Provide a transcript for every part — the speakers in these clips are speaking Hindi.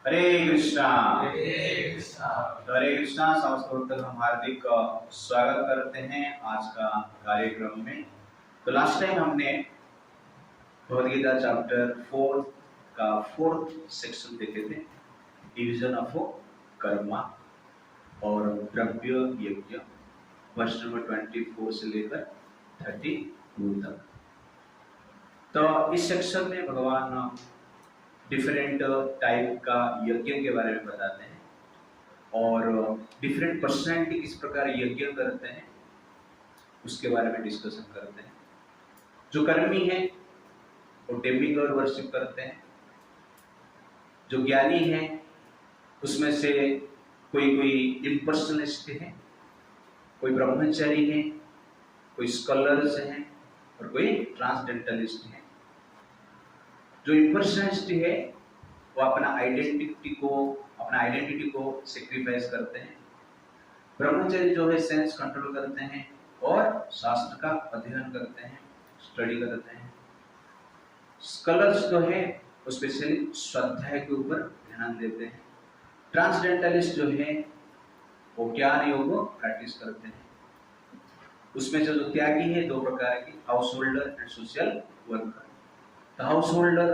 हरे कृष्णा। हरे कृष्णा। तो हरे कृष्णा संस्कृत हम हार्दिक स्वागत करते हैं आज का कार्यक्रम में। तो लास्ट टाइम हमने भगवद गीता चैप्टर 4 का 4th सेक्शन देखे थे, डिवीजन ऑफ कर्मा और द्रव्य यज्ञ, वर्ष नंबर 24 से लेकर 32 तक। तो इस सेक्शन में भगवान डिफरेंट टाइप का यज्ञ के बारे में बताते हैं और डिफरेंट पर्सनैलिटी किस प्रकार यज्ञ करते हैं उसके बारे में डिस्कशन करते हैं। जो कर्मी है वो डेमिगॉड वर्शिप करते हैं, जो ज्ञानी है उसमें से कोई कोई इम्पर्सनलिस्ट है, कोई ब्रह्मचारी है, कोई स्कॉलर्स हैं और कोई ट्रांसडेंटलिस्ट है। जो इम्पर्सनलिस्ट है वो अपना आइडेंटिटी को सेक्रीफाइस करते हैं। ब्रह्मचारी जो है सेंस कंट्रोल करते हैं और शास्त्र का अध्ययन करते हैं, स्टडी करते हैं। स्कॉलर्स जो है वो स्पेशली स्वाध्याय के ऊपर ध्यान देते हैं। ट्रांसडेंटलिस्ट जो है वो ज्ञान योग को प्रैक्टिस करते हैं। उसमें से जो त्यागी है दो प्रकार की, house holder and social worker. तो हाउस होल्डर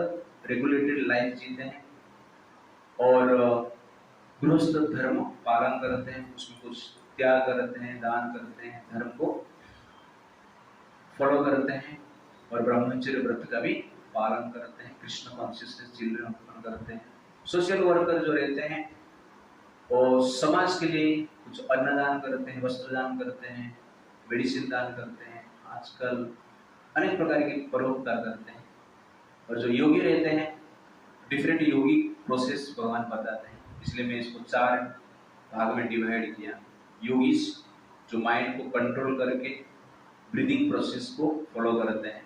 रेगुलेटेड लाइफ जीते हैं और गृहस्थ धर्म पालन करते हैं, उसमें कुछ त्याग करते हैं, दान करते हैं, धर्म को फॉलो करते हैं और ब्रह्मचर्य व्रत का भी पालन करते हैं, कृष्ण कॉन्शियसनेस चिल्ड्रन उत्पन्न करते हैं। सोशल वर्कर जो रहते हैं वो समाज के लिए कुछ अन्नदान करते हैं, वस्त्र दान करते हैं, मेडिसिन दान करते हैं, आजकल अनेक प्रकार के परोपकार करते हैं। और जो योगी रहते हैं डिफरेंट योगी प्रोसेस भगवान बताते हैं, इसलिए मैं इसको 4 भाग में डिवाइड किया। योगीस जो माइंड को कंट्रोल करके ब्रीदिंग प्रोसेस को फॉलो करते हैं।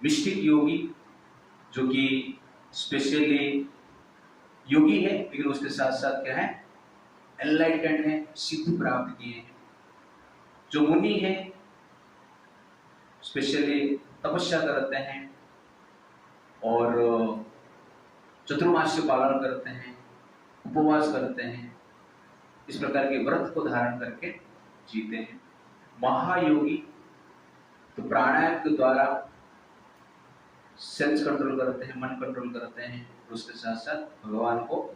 मिस्टिक योगी जो कि स्पेशली योगी है लेकिन उसके साथ साथ क्या है, एनलाइटेंड है, सिद्धि प्राप्त किए हैं। जो मुनि है स्पेशली तपस्या करते हैं और चतुर्मास्य पालन करते हैं, उपवास करते हैं, इस प्रकार के व्रत को धारण करके जीते हैं। महायोगी तो प्राणायाम के द्वारा सेंस कंट्रोल करते हैं, मन कंट्रोल करते हैं, उसके साथ साथ भगवान को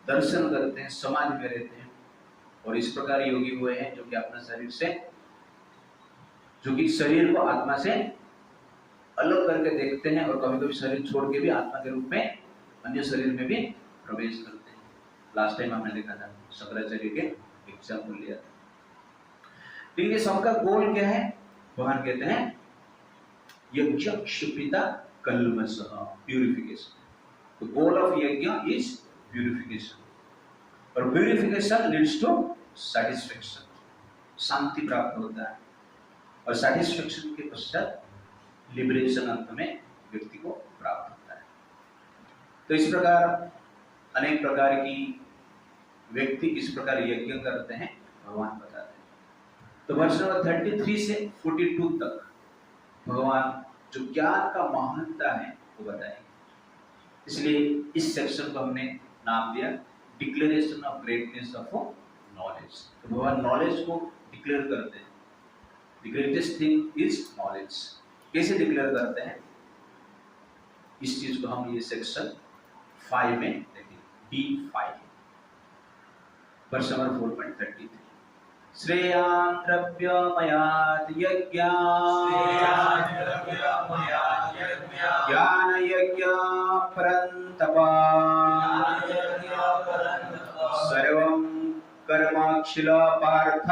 दर्शन करते हैं, समाधि में रहते हैं। और इस प्रकार योगी हुए हैं जो कि अपना शरीर को आत्मा से अलग करके देखते हैं और कभी कभी शरीर छोड़ के भी आत्मा के रूप में अन्य शरीर में भी प्रवेश करते हैं। लास्ट टाइम हमने देखा था, शंकराचार्य के एग्जाम्पल लिया था। लेकिन ये सबका गोल क्या है? भगवान कहते हैं यज्ञ क्षुपिता कल्मषः, प्यूरिफिकेशन। द गोल ऑफ यज्ञ इज प्यूरिफिकेशन और प्यूरिफिकेशन लीड्स टू सैटिस्फैक्शन, शांति प्राप्त होता है और सैटिस्फैक्शन के पश्चात लिबरेशन अंत में व्यक्ति को प्राप्त होता है। तो इस प्रकार अनेक प्रकार की व्यक्ति इस प्रकार यज्ञ करते हैं, भगवान बताते हैं। तो वर्ष नंबर 33 से 42 तक भगवान जो ज्ञान का महानता है वो बताएंगे। इसलिए इस सेक्शन को हमने नाम दिया declaration of greatness of knowledge. तो भगवान नॉलेज को डिक्लेयर करते हैं। The greatest thing is knowledge. कैसे डिक्लेयर करते हैं इस चीज को हम ये सेक्शन 5 में देखेंगे, D5 वर्ष नंबर 4.33। श्रेयान् द्रव्यमयात् यज्ञात् ज्ञान यज्ञ परन्तपा सर्वं कर्माखिल पार्थ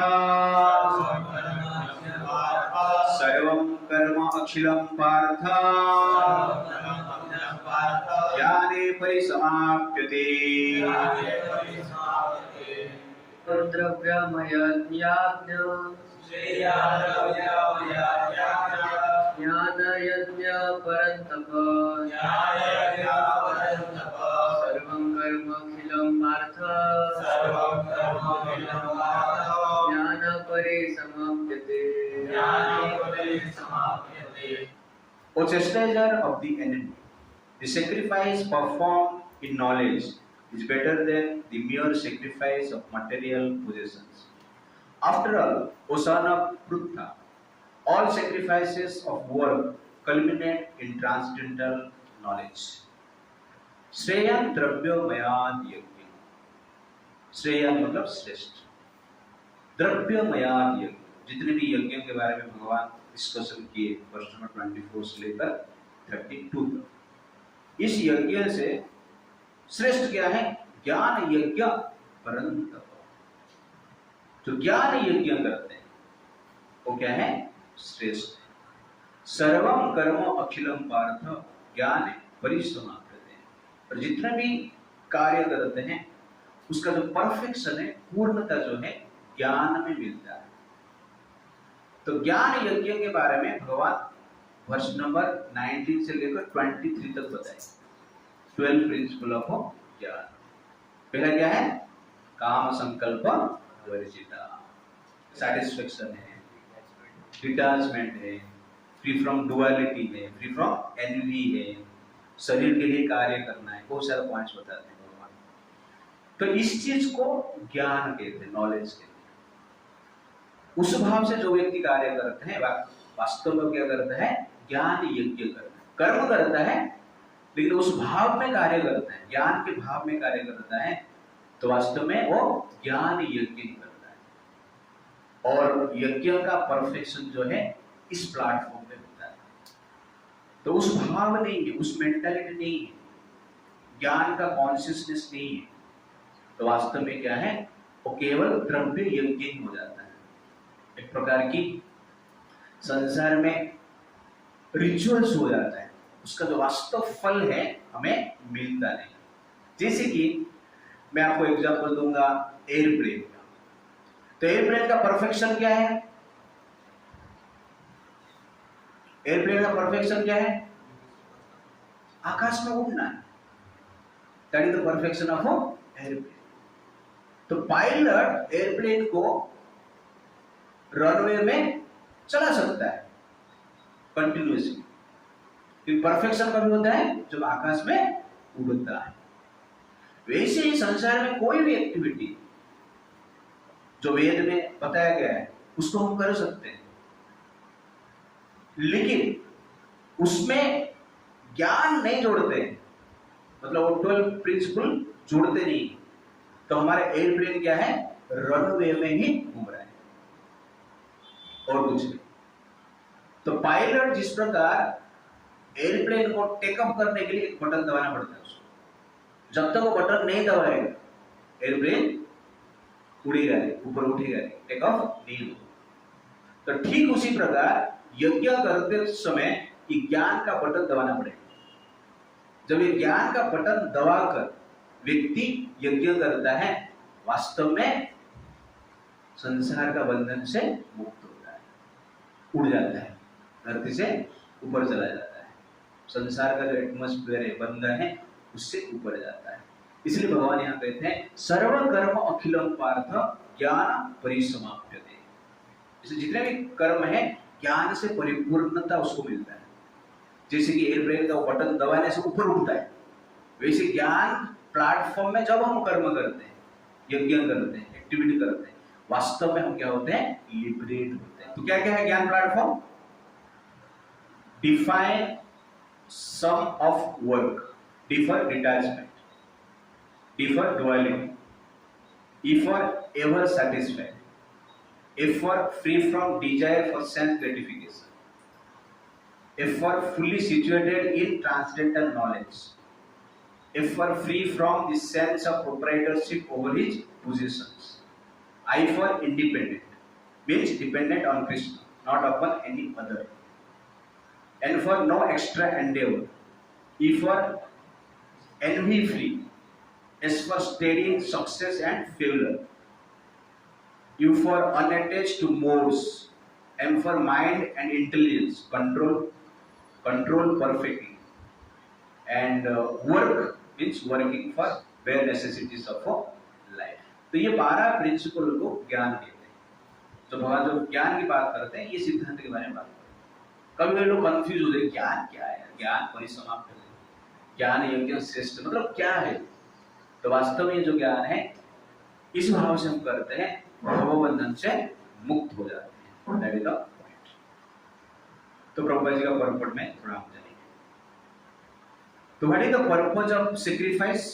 सर्वं कर्म अखिलं पार्थ ज्ञाने परिसमाप्यते। द्रव्यमयज्ञ ज्ञानयज्ञ परन्तप सर्वं कर्मखिलं पार्थ ज्ञान परिसमाप्यते। O chastiser of the enemy, the sacrifice performed in knowledge is better than the mere sacrifice of material possessions. After all, Osana Prutha, all sacrifices of work culminate in transcendental knowledge. Shreyan द्रव्य मयाद यज्ञ, श्रेयन मतलब श्रेष्ठ, द्रव्य मयाद यज्ञ, जितने भी यज्ञों के बारे में भगवान डिस्कशन किए वर्ष नंबर 24 से लेकर 32 तक, इस यज्ञ से श्रेष्ठ क्या है? ज्ञान यज्ञ परंतप। जो ज्ञान यज्ञ करते हैं वो क्या है? श्रेष्ठ। सर्वम कर्म अखिलम पार्थ ज्ञान परिसमाप्त, और जितना भी कार्य करते हैं उसका जो परफेक्शन है, पूर्णता जो है, ज्ञान में मिलता है। तो ज्ञान यज्ञ के बारे में भगवान वर्ष नंबर 19 से लेकर 23 तक बताए। 12 प्रिंसिपल ऑफ ज्ञान। पहला क्या है? काम संकल्प वर्जिता, सैटिस्फैक्शन है, डिटैचमेंट है, फ्री फ्रॉम डुअलिटी है, फ्री फ्रॉम एनवी है, शरीर के लिए कार्य करना है, बहुत सारे पॉइंट्स बताते हैं भगवान। तो इस चीज को ज्ञान कहते हैं, नॉलेज कहते हैं। उस भाव से जो व्यक्ति कार्य करते हैं वास्तव में क्या करता है? ज्ञान यज्ञ करता है, कर्म करता है, लेकिन उस भाव में कार्य करता है, ज्ञान के भाव में कार्य करता है, तो वास्तव में वो ज्ञान यज्ञ करता है। और यज्ञ का परफेक्शन जो है इस प्लेटफॉर्म पे होता है। तो उस भाव नहीं है, उस मेंटालिटी नहीं है, ज्ञान का कॉन्शियसनेस नहीं है, तो वास्तव में क्या है? वो केवल द्रव्य यज्ञ हो जाता है। एक प्रकार की संसार में रिचुअल्स हो जाता है, उसका जो वास्तव फल है हमें मिलता नहीं। जैसे कि मैं आपको एग्जांपल दूंगा एयरप्लेन का। तो एयरप्लेन का परफेक्शन क्या है? एयरप्लेन का परफेक्शन क्या है? आकाश में उड़ना है। That is the perfection of airplane. तो पायलट एयरप्लेन को रनवे में चला सकता है कंटिन्यूअसली। परफेक्शन कभी होता है जब आकाश में उड़ता है। वैसे ही संसार में कोई भी एक्टिविटी जो वेद में बताया गया है उसको हम कर सकते हैं, लेकिन उसमें ज्ञान नहीं जोड़ते, मतलब वो 12 प्रिंसिपल जोड़ते नहीं, तो हमारे एयरप्लेन क्या है? रनवे में ही घूम रहा है और कुछ नहीं। तो पायलट जिस प्रकार एयरप्लेन को टेकअप करने के लिए एक बटन दबाना पड़ता है उसको, जब तक वो बटन नहीं दबाएगा एयरप्लेन उड़ेगा नहीं, ऊपर उठेगा नहीं, टेकअप नहीं होगा। तो ठीक उसी प्रकार यज्ञ करते समय ये ज्ञान का बटन दबाना पड़ेगा। जब ये ज्ञान का बटन दबाकर व्यक्ति यज्ञ करता है, वास्तव में संसार का बंधन से मुक्त होता है, उड़ जाता है, धरती से ऊपर चला जाता है, संसार का जो एटमॉस्फेयर है, बंधन है, उससे ऊपर जाता है। इसलिए भगवान यहाँ कहते हैं सर्व कर्म अखिलम पार्थ ज्ञान परिसमाप्यते। इसलिए जितने भी कर्म है ज्ञान से परिपूर्णता उसको मिलता है। जैसे कि एयरप्लेन का बटन दबाने से ऊपर उठता है, वैसे ज्ञान प्लेटफॉर्म में जब हम कर्म करते हैं, यज्ञ करते हैं, एक्टिविटी करते हैं, वास्तव में हम क्या होते हैं? लिबरेट होते हैं। तो क्या क्या है ज्ञान platform? Define some of work, differ detachment, differ duality, E for ever satisfied, F for free from desire for sense gratification, F for fully situated in transcendental knowledge, F for free from the sense of proprietorship over his possessions, I for independent, means dependent on Krishna, not upon any other, N for no extra endeavor, E for envy free, S for steady success and failure, U for unattached to modes, M for mind and intelligence, control perfectly, and work means working for bare necessities of life. तो ये 12 प्रिंसिपल को ज्ञान कहते हैं। तो भगवान जो ज्ञान की बात करते हैं, ये सिद्धांत के बारे में बात करते हैं। कभी लोग कंफ्यूज होते हैं, ज्ञान क्या है? ज्ञान परिसमाप्त है, ज्ञान यज्ञ श्रेष्ठ मतलब क्या है? तो वास्तव में जो ज्ञान है इस भाव से हम करते हैं, भवबंधन से मुक्त हो जाते हैं। That is the point. तो प्रभुपाद जी का पर्पट में थोड़ा हम जाएंगे। तो what is the purpose of sacrifice?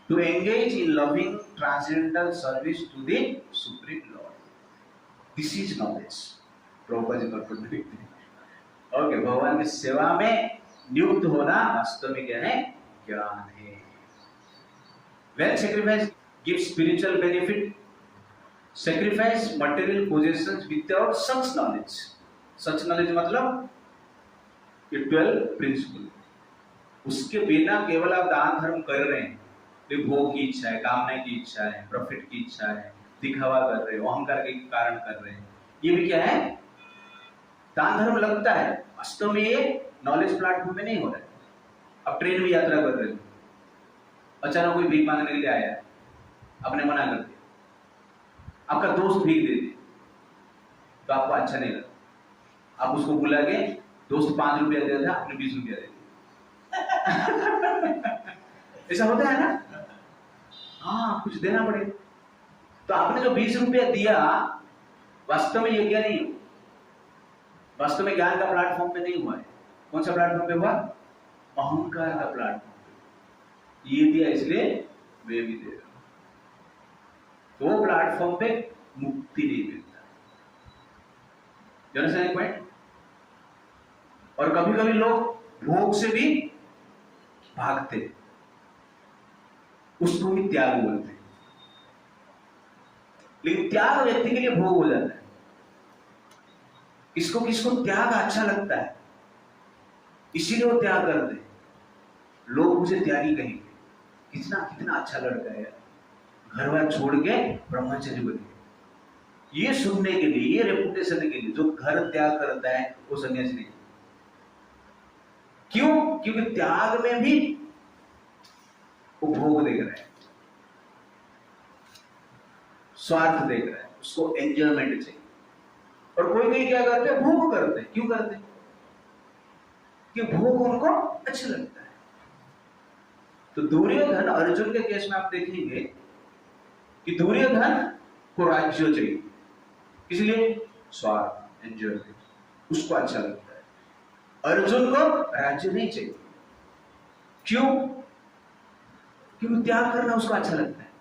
To engage in loving transcendental service to the Supreme Lord. This is knowledge. Prabhupada ji पर्पट में लिखते हैं। ओके, भगवान की सेवा में नियुक्त होना वास्तव में क्या है? ज्ञान है। When sacrifice gives spiritual benefit, sacrifice material possessions without such knowledge. Such knowledge मतलब ये 12 प्रिंसिपल, उसके बिना केवल आप दान धर्म कर रहे हैं, भोग की इच्छा है, कामना की इच्छा है, प्रॉफिट की इच्छा है, दिखावा कर रहे हो, अहंकार के कारण कर रहे हैं, ये भी क्या है? दान धर्म लगता है, वास्तव में ये नॉलेज प्लेटफॉर्म में नहीं हो रहा है। अब ट्रेन में यात्रा कर रहे हो, अचानक कोई भीख मांगने के लिए आया, आपने मना कर दिया, आपका दोस्त भीख दे दे तो आपको अच्छा नहीं लगा, आप उसको बुला के दोस्त 5 रुपया दे दिया, आपने 20 रुपया दे दिया। ऐसा होता है ना? हाँ, कुछ देना पड़ेगा। तो आपने जो 20 रुपया दिया, वास्तव में ये क्या नहीं हो, वास्तव में ज्ञान का प्लेटफॉर्म पे नहीं हुआ है। कौन सा प्लेटफॉर्म पे हुआ? अहंकार का प्लेटफॉर्म। ये दिया इसलिए वे भी दे रहा हूं, तो वो प्लेटफॉर्म पे मुक्ति नहीं मिलता। समझ पॉइंट? और कभी कभी लोग भोग से भी भागते, उसको भी त्याग बोलते हैं। लेकिन त्याग व्यक्ति के लिए भोग हो जाता है। किसको किसको त्याग अच्छा लगता है, इसीलिए वो त्याग करते हैं। लोग मुझे त्यागी कहेंगे, कितना कितना अच्छा लड़का है, घर बार छोड़ के ब्रह्मचर्य बने। ये सुनने के लिए, ये रेपुटेशन के लिए जो घर त्याग करता है वो सन्यासी नहीं। क्यों? क्योंकि त्याग में भी वो भोग देख रहा है, स्वार्थ देख रहा है, उसको एंजॉयमेंट चाहिए। और कोई कोई क्या करते हैं? भोग करते हैं। क्यों करते हैं? कि भोग उनको अच्छा लगता है। तो दुर्योधन, अर्जुन के केस में आप देखेंगे कि दुर्योधन को राज्य चाहिए, इसलिए स्वार्थ, एंजॉयमेंट, उसको अच्छा लगता है। अर्जुन को राज्य नहीं चाहिए। क्यों? क्योंकि त्याग करना उसको अच्छा लगता है।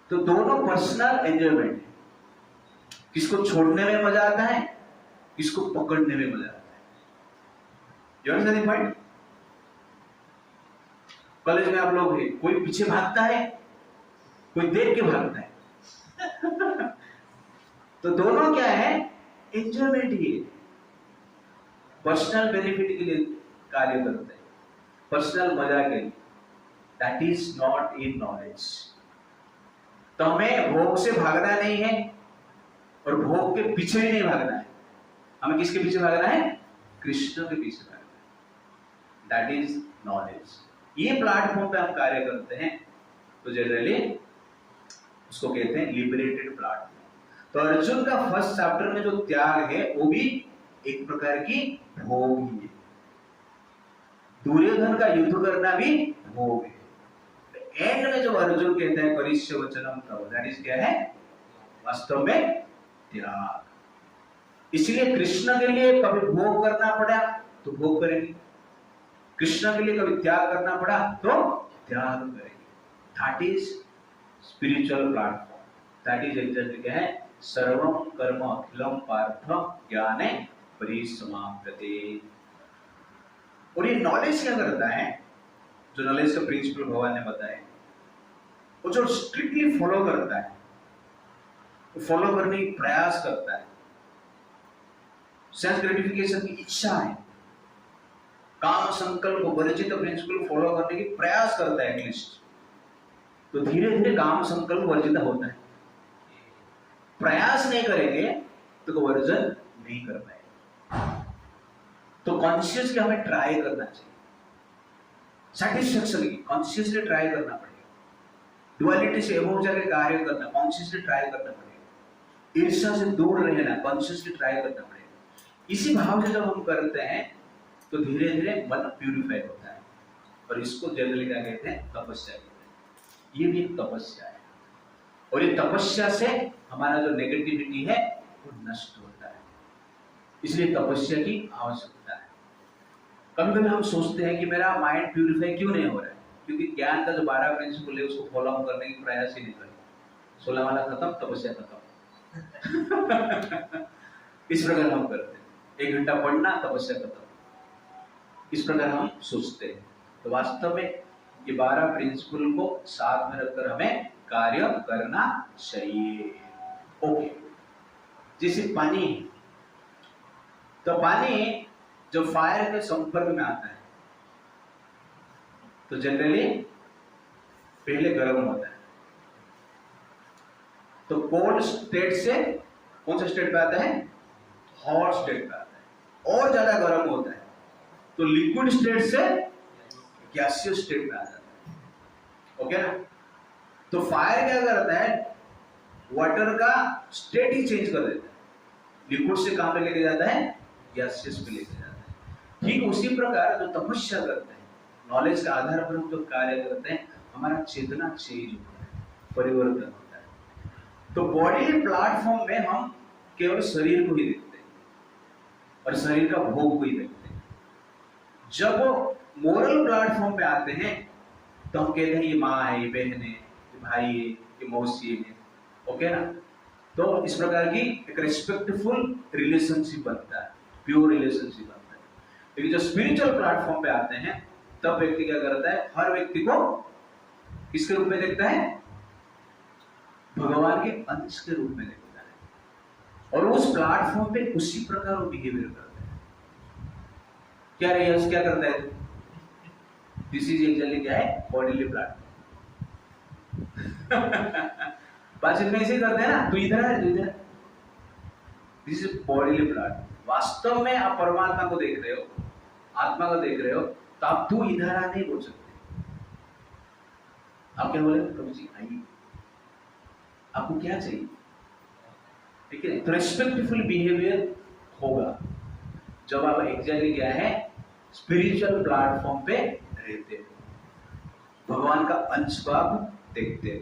तो दोनों पर्सनल एंजॉयमेंट है। किसको छोड़ने में मजा आता है, किसको पकड़ने में मजा आता है। You understand the point? College में आप लोग हैं, कोई पीछे भागता है, कोई देख के भागता है। तो दोनों क्या है? एंजॉयमेंट ही है। पर्सनल बेनिफिट के लिए कार्य करते हैं, पर्सनल मजा के लिए। That is not in knowledge. तो हमें भोग से भागना नहीं है और भोग के पीछे भी नहीं भागना है। हमें किसके पीछे भागना है? कृष्ण के पीछे भागना है। That is knowledge. ये प्लेटफॉर्म पे हम कार्य करते हैं तो जनरली उसको कहते हैं लिबरेटेड प्लेटफॉर्म। तो अर्जुन का फर्स्ट चैप्टर में जो त्याग है वो भी एक प्रकार की भोग ही है। दुर्योधन का युद्ध करना भी भोग है। एंड में जो अर्जुन कहते हैं करिष्य वचनम तव, दैट इज क्या है? वास्तव में त्याग। इसलिए कृष्ण के लिए कभी भोग करना पड़ा तो भोग करेंगे, कृष्ण के लिए कभी त्याग करना पड़ा तो त्याग करेंगे। That is spiritual platform. That is exactly क्या है? सर्वम कर्म अखिलम पार्थ ज्ञाने परिसमाप्यते। और ये नॉलेज क्या करता है? जो नॉलेज का प्रिंसिपल भगवान ने बताया, वो जो स्ट्रिक्टली फॉलो करता है, वो फॉलो करने की प्रयास करता है, सेल्फ ग्रेटिफिकेशन की इच्छा है, काम संकल्प वर्जित प्रिंसिपल फॉलो करने की प्रयास करता है एटलीस्ट, तो धीरे धीरे काम संकल्प वर्जित होता है। प्रयास नहीं करेंगे तो वर्जन नहीं कर पाएंगे। तो कॉन्शियसली हमें ट्राई करना चाहिए, सैटिस्फैक्शन की कॉन्शियसली ट्राई करना पड़ेगा। डुअलिटी से एवं जाकर कार्य करना, कॉन्शियसली ट्राई करना पड़ेगा। ईर्ष्या से दूर रहना, कॉन्शियसली ट्राई करना पड़ेगा। इसी भाव से जब हम करते हैं तो धीरे धीरे मन प्यूरिफाई होता है। और इसको जनरली क्या कहते हैं? तपस्या कहते हैं। ये भी एक तपस्या है, और ये तपस्या से हमारा जो नेगेटिविटी है वो नष्ट होता है, इसलिए तपस्या की आवश्यकता है। कभी कभी हम सोचते हैं कि मेरा माइंड प्यूरिफाई क्यों नहीं हो रहा है, क्योंकि ज्ञान का जो 12 प्रिंसिपल है उसको फॉलो करने की प्रयास ही नहीं कर रहे। 16 वाला खत्म, तपस्या खत्म। इस प्रकार हम करते हैं, 1 घंटा पढ़ना, तपस्या खत्म, इस प्रकार हम सोचते हैं। तो वास्तव में ये 12 प्रिंसिपल को साथ में रखकर हमें कार्य करना चाहिए। ओके, जैसे पानी है, तो पानी जब फायर के संपर्क में आता है तो जनरली पहले गर्म होता है, तो कोल्ड स्टेट से कौन सा स्टेट पे आता है? हॉट स्टेट पे आता है, और ज्यादा गर्म होता है तो लिक्विड स्टेट से गैसियस स्टेट में आ जाता है। ओके ना? तो फायर क्या करता है? वाटर का स्टेट ही चेंज कर देता है, लिक्विड से कहां पे लेके जाता है? गैसियस पे लेके जाता है। ठीक उसी प्रकार जो तपस्या करते हैं, नॉलेज के आधार पर हम जो कार्य करते हैं, हमारा चेतना चेंज होता है, परिवर्तन होता है। तो बॉडी प्लेटफॉर्म में हम केवल शरीर को ही देखते हैं और शरीर का भोग को ही देखते हैं। जब मोरल प्लेटफॉर्म पे आते हैं तो हम कहते हैं ये माँ है, ये बहन है, ये भाई है, ये मौसी है। ओके ना? तो इस प्रकार की एक रिस्पेक्टफुल रिलेशनशिप बनता है, प्योर रिलेशनशिप बनता है। लेकिन जो स्पिरिचुअल प्लेटफॉर्म पे आते हैं तब व्यक्ति क्या करता है? हर व्यक्ति को किसके रूप में देखता है? भगवान के अंश के रूप में देखता है, और उस प्लेटफॉर्म पे उसी प्रकार वो बिहेवियर करता है। क्या रे, क्या करता है? दिस इज एक्चुअली क्या है? Bodily platform. बातचीत में ऐसे करते हैं ना, तू इधर है, तू इधर। This is bodily platform. वास्तव में आप परमात्मा को देख रहे हो, आत्मा को देख रहे हो, तो आप तू इधर आ नहीं बोल सकते। आप क्या बोले? प्रभु जी आइए, आपको क्या चाहिए? ठीक है? तो रेस्पेक्टफुल बिहेवियर होगा जब आप एग्जैक्टली क्या है? स्पिरिचुअल प्लेटफॉर्म पे रहते हो, भगवान का अंश को आप देखते हो।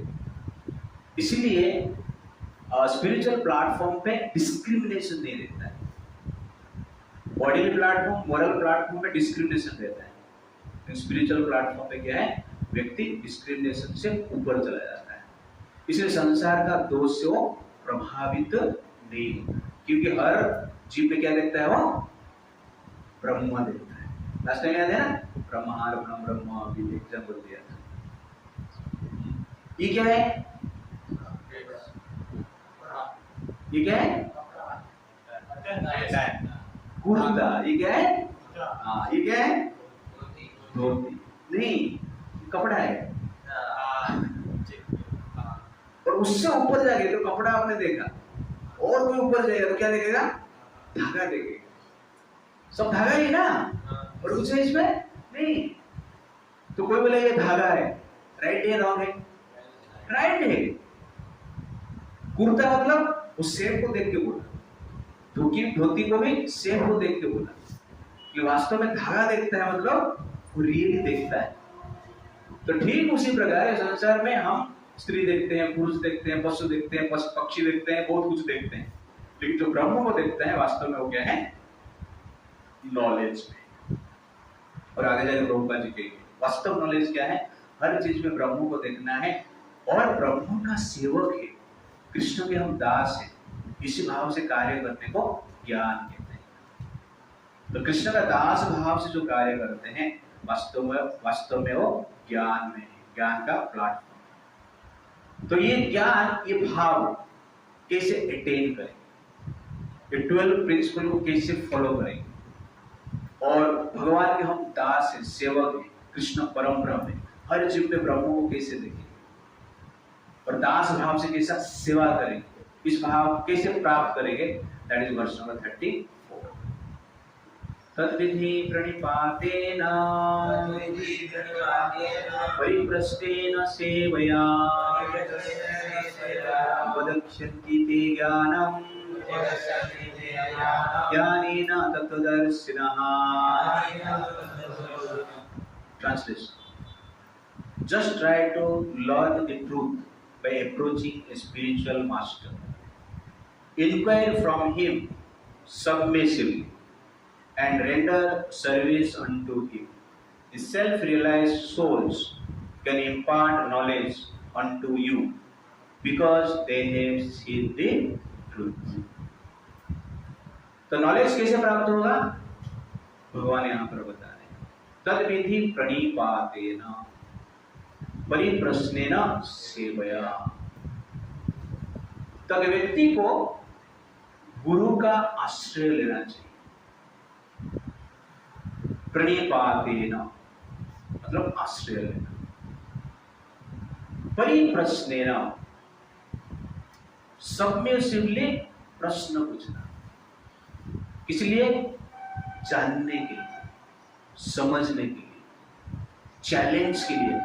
इसीलिए स्पिरिचुअल प्लेटफॉर्म पे डिस्क्रिमिनेशन नहीं रहता है। बॉडी प्लेटफॉर्म, मोरल प्लेटफॉर्म पे डिस्क्रिमिनेशन रहता है, स्पिरिचुअल प्लेटफॉर्म पे क्या है? व्यक्ति डिस्क्रिमिनेशन से ऊपर चला जाता है। इसलिए संसार का दोष से वो प्रभावित नहीं होता, क्योंकि हर जीव पे क्या देखता है? वो ब्रह्म देखता है। लास्ट टाइम याद है ना? ब्रह्मार ब्रह्म अभी एग्जाम्पल दिया था। ये क्या है? ये क्या है? कुर्ता। ये क्या है? हाँ, ये क्या है? धोती। नहीं, कपड़ा है। और उससे ऊपर जाके तो कपड़ा आपने देखा, और कोई ऊपर जाएगा तो क्या देखेगा? धागा देखेगा। सब धागा ही ना, और उससे इसमें नहीं। तो कोई बोले ये धागा है, राइट है रॉन्ग है? राइट है। कुर्ता मतलब उस शेप को देख के बोला, धोती को भी शेप को देख के बोला, कि वास्तव में धागा देखता है, मतलब वो रियली देखता है। तो ठीक उसी प्रकार संसार में हम स्त्री देखते हैं, पुरुष देखते हैं, पशु देखते हैं, पक्षी देखते हैं, बहुत कुछ देखते हैं, लेकिन जो ब्रह्म को देखता है वास्तव में वो क्या है? नॉलेज में। और आगे जाकर प्रभुपाद जी कहेंगे वास्तव नॉलेज क्या है? हर चीज में ब्रह्म को देखना है, और ब्रह्म का सेवक है, कृष्ण के हम दास हैं, इसी भाव से कार्य करने को ज्ञान कहते हैं। तो कृष्ण का दास भाव से जो कार्य करते हैं वास्तव में वो ज्ञान में है, ज्ञान का प्लेटफॉर्म। तो ये ज्ञान, ये भाव कैसे अटेन करें, ये 12 प्रिंसिपल को कैसे फॉलो करेंगे, और भगवान के हम दास हैं, सेवक हैं, कृष्ण परम ब्रह्म है, हर जीव में ब्रह्म को कैसे देखेंगे और दास भाव से कैसा सेवा करेंगे, इस भाव कैसे प्राप्त करेंगे? That is verse number 34। तद्विधि प्रणिपातेन परिप्रश्नेन सेवया उपदक्ष्यन्ति ते ज्ञानम् ज्ञानेन तत्त्वदर्शिनः। Translation. just try to learn the truth by approaching a spiritual master. Inquire from him submissively and render service unto him. The self-realized souls can impart knowledge unto you because they have seen the truth. तो नॉलेज कैसे प्राप्त होगा? भगवान यहाँ पर बता रहे हैं, तद विधि प्रणिपातेन परिप्रश्नेन सेवया। तब व्यक्ति को गुरु का आश्रय लेना चाहिए। प्रणिपातेन मतलब आश्रय लेना, परिप्रश्नेन सबमिसिवली प्रश्न पूछना, इसलिए जानने के लिए, समझने के लिए, चैलेंज के लिए,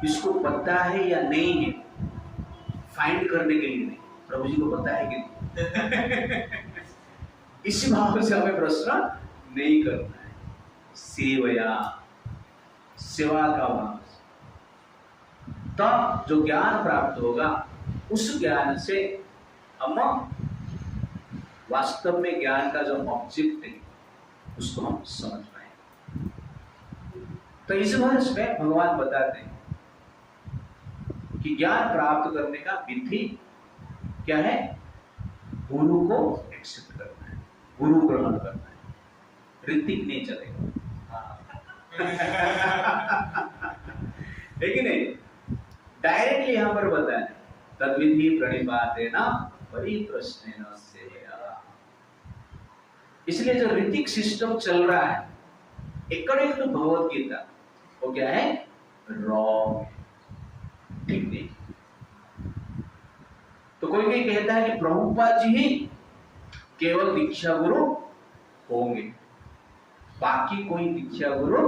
इसको पता है या नहीं है फाइंड करने के लिए नहीं, प्रभु जी को पता है कि नहीं इसी भाव से हमें प्रश्न नहीं करना है। सेवया, सेवा का भाव, तब जो ज्ञान प्राप्त होगा उस ज्ञान से हम वास्तव में ज्ञान का जो ऑब्जेक्ट है उसको हम समझ पाए। तो इस वर्ष में भगवान बताते हैं कि ज्ञान प्राप्त करने का विधि क्या है? गुरु को एक्सेप्ट करना है, गुरु ग्रहण करना है। ऋतिक नहीं चलेगा है कि नहीं? डायरेक्टली यहां पर बताया तद्विधि प्रणिपातेन परिप्रश्नेन सेवया। इसलिए जो ऋतिक सिस्टम चल रहा है अकॉर्डिंग टू भगवद गीता, वो क्या है? रॉन्ग, ठीक नहीं। तो कोई कोई कहता है कि प्रभुपाद जी ही केवल दीक्षा गुरु होंगे, बाकी कोई दीक्षा गुरु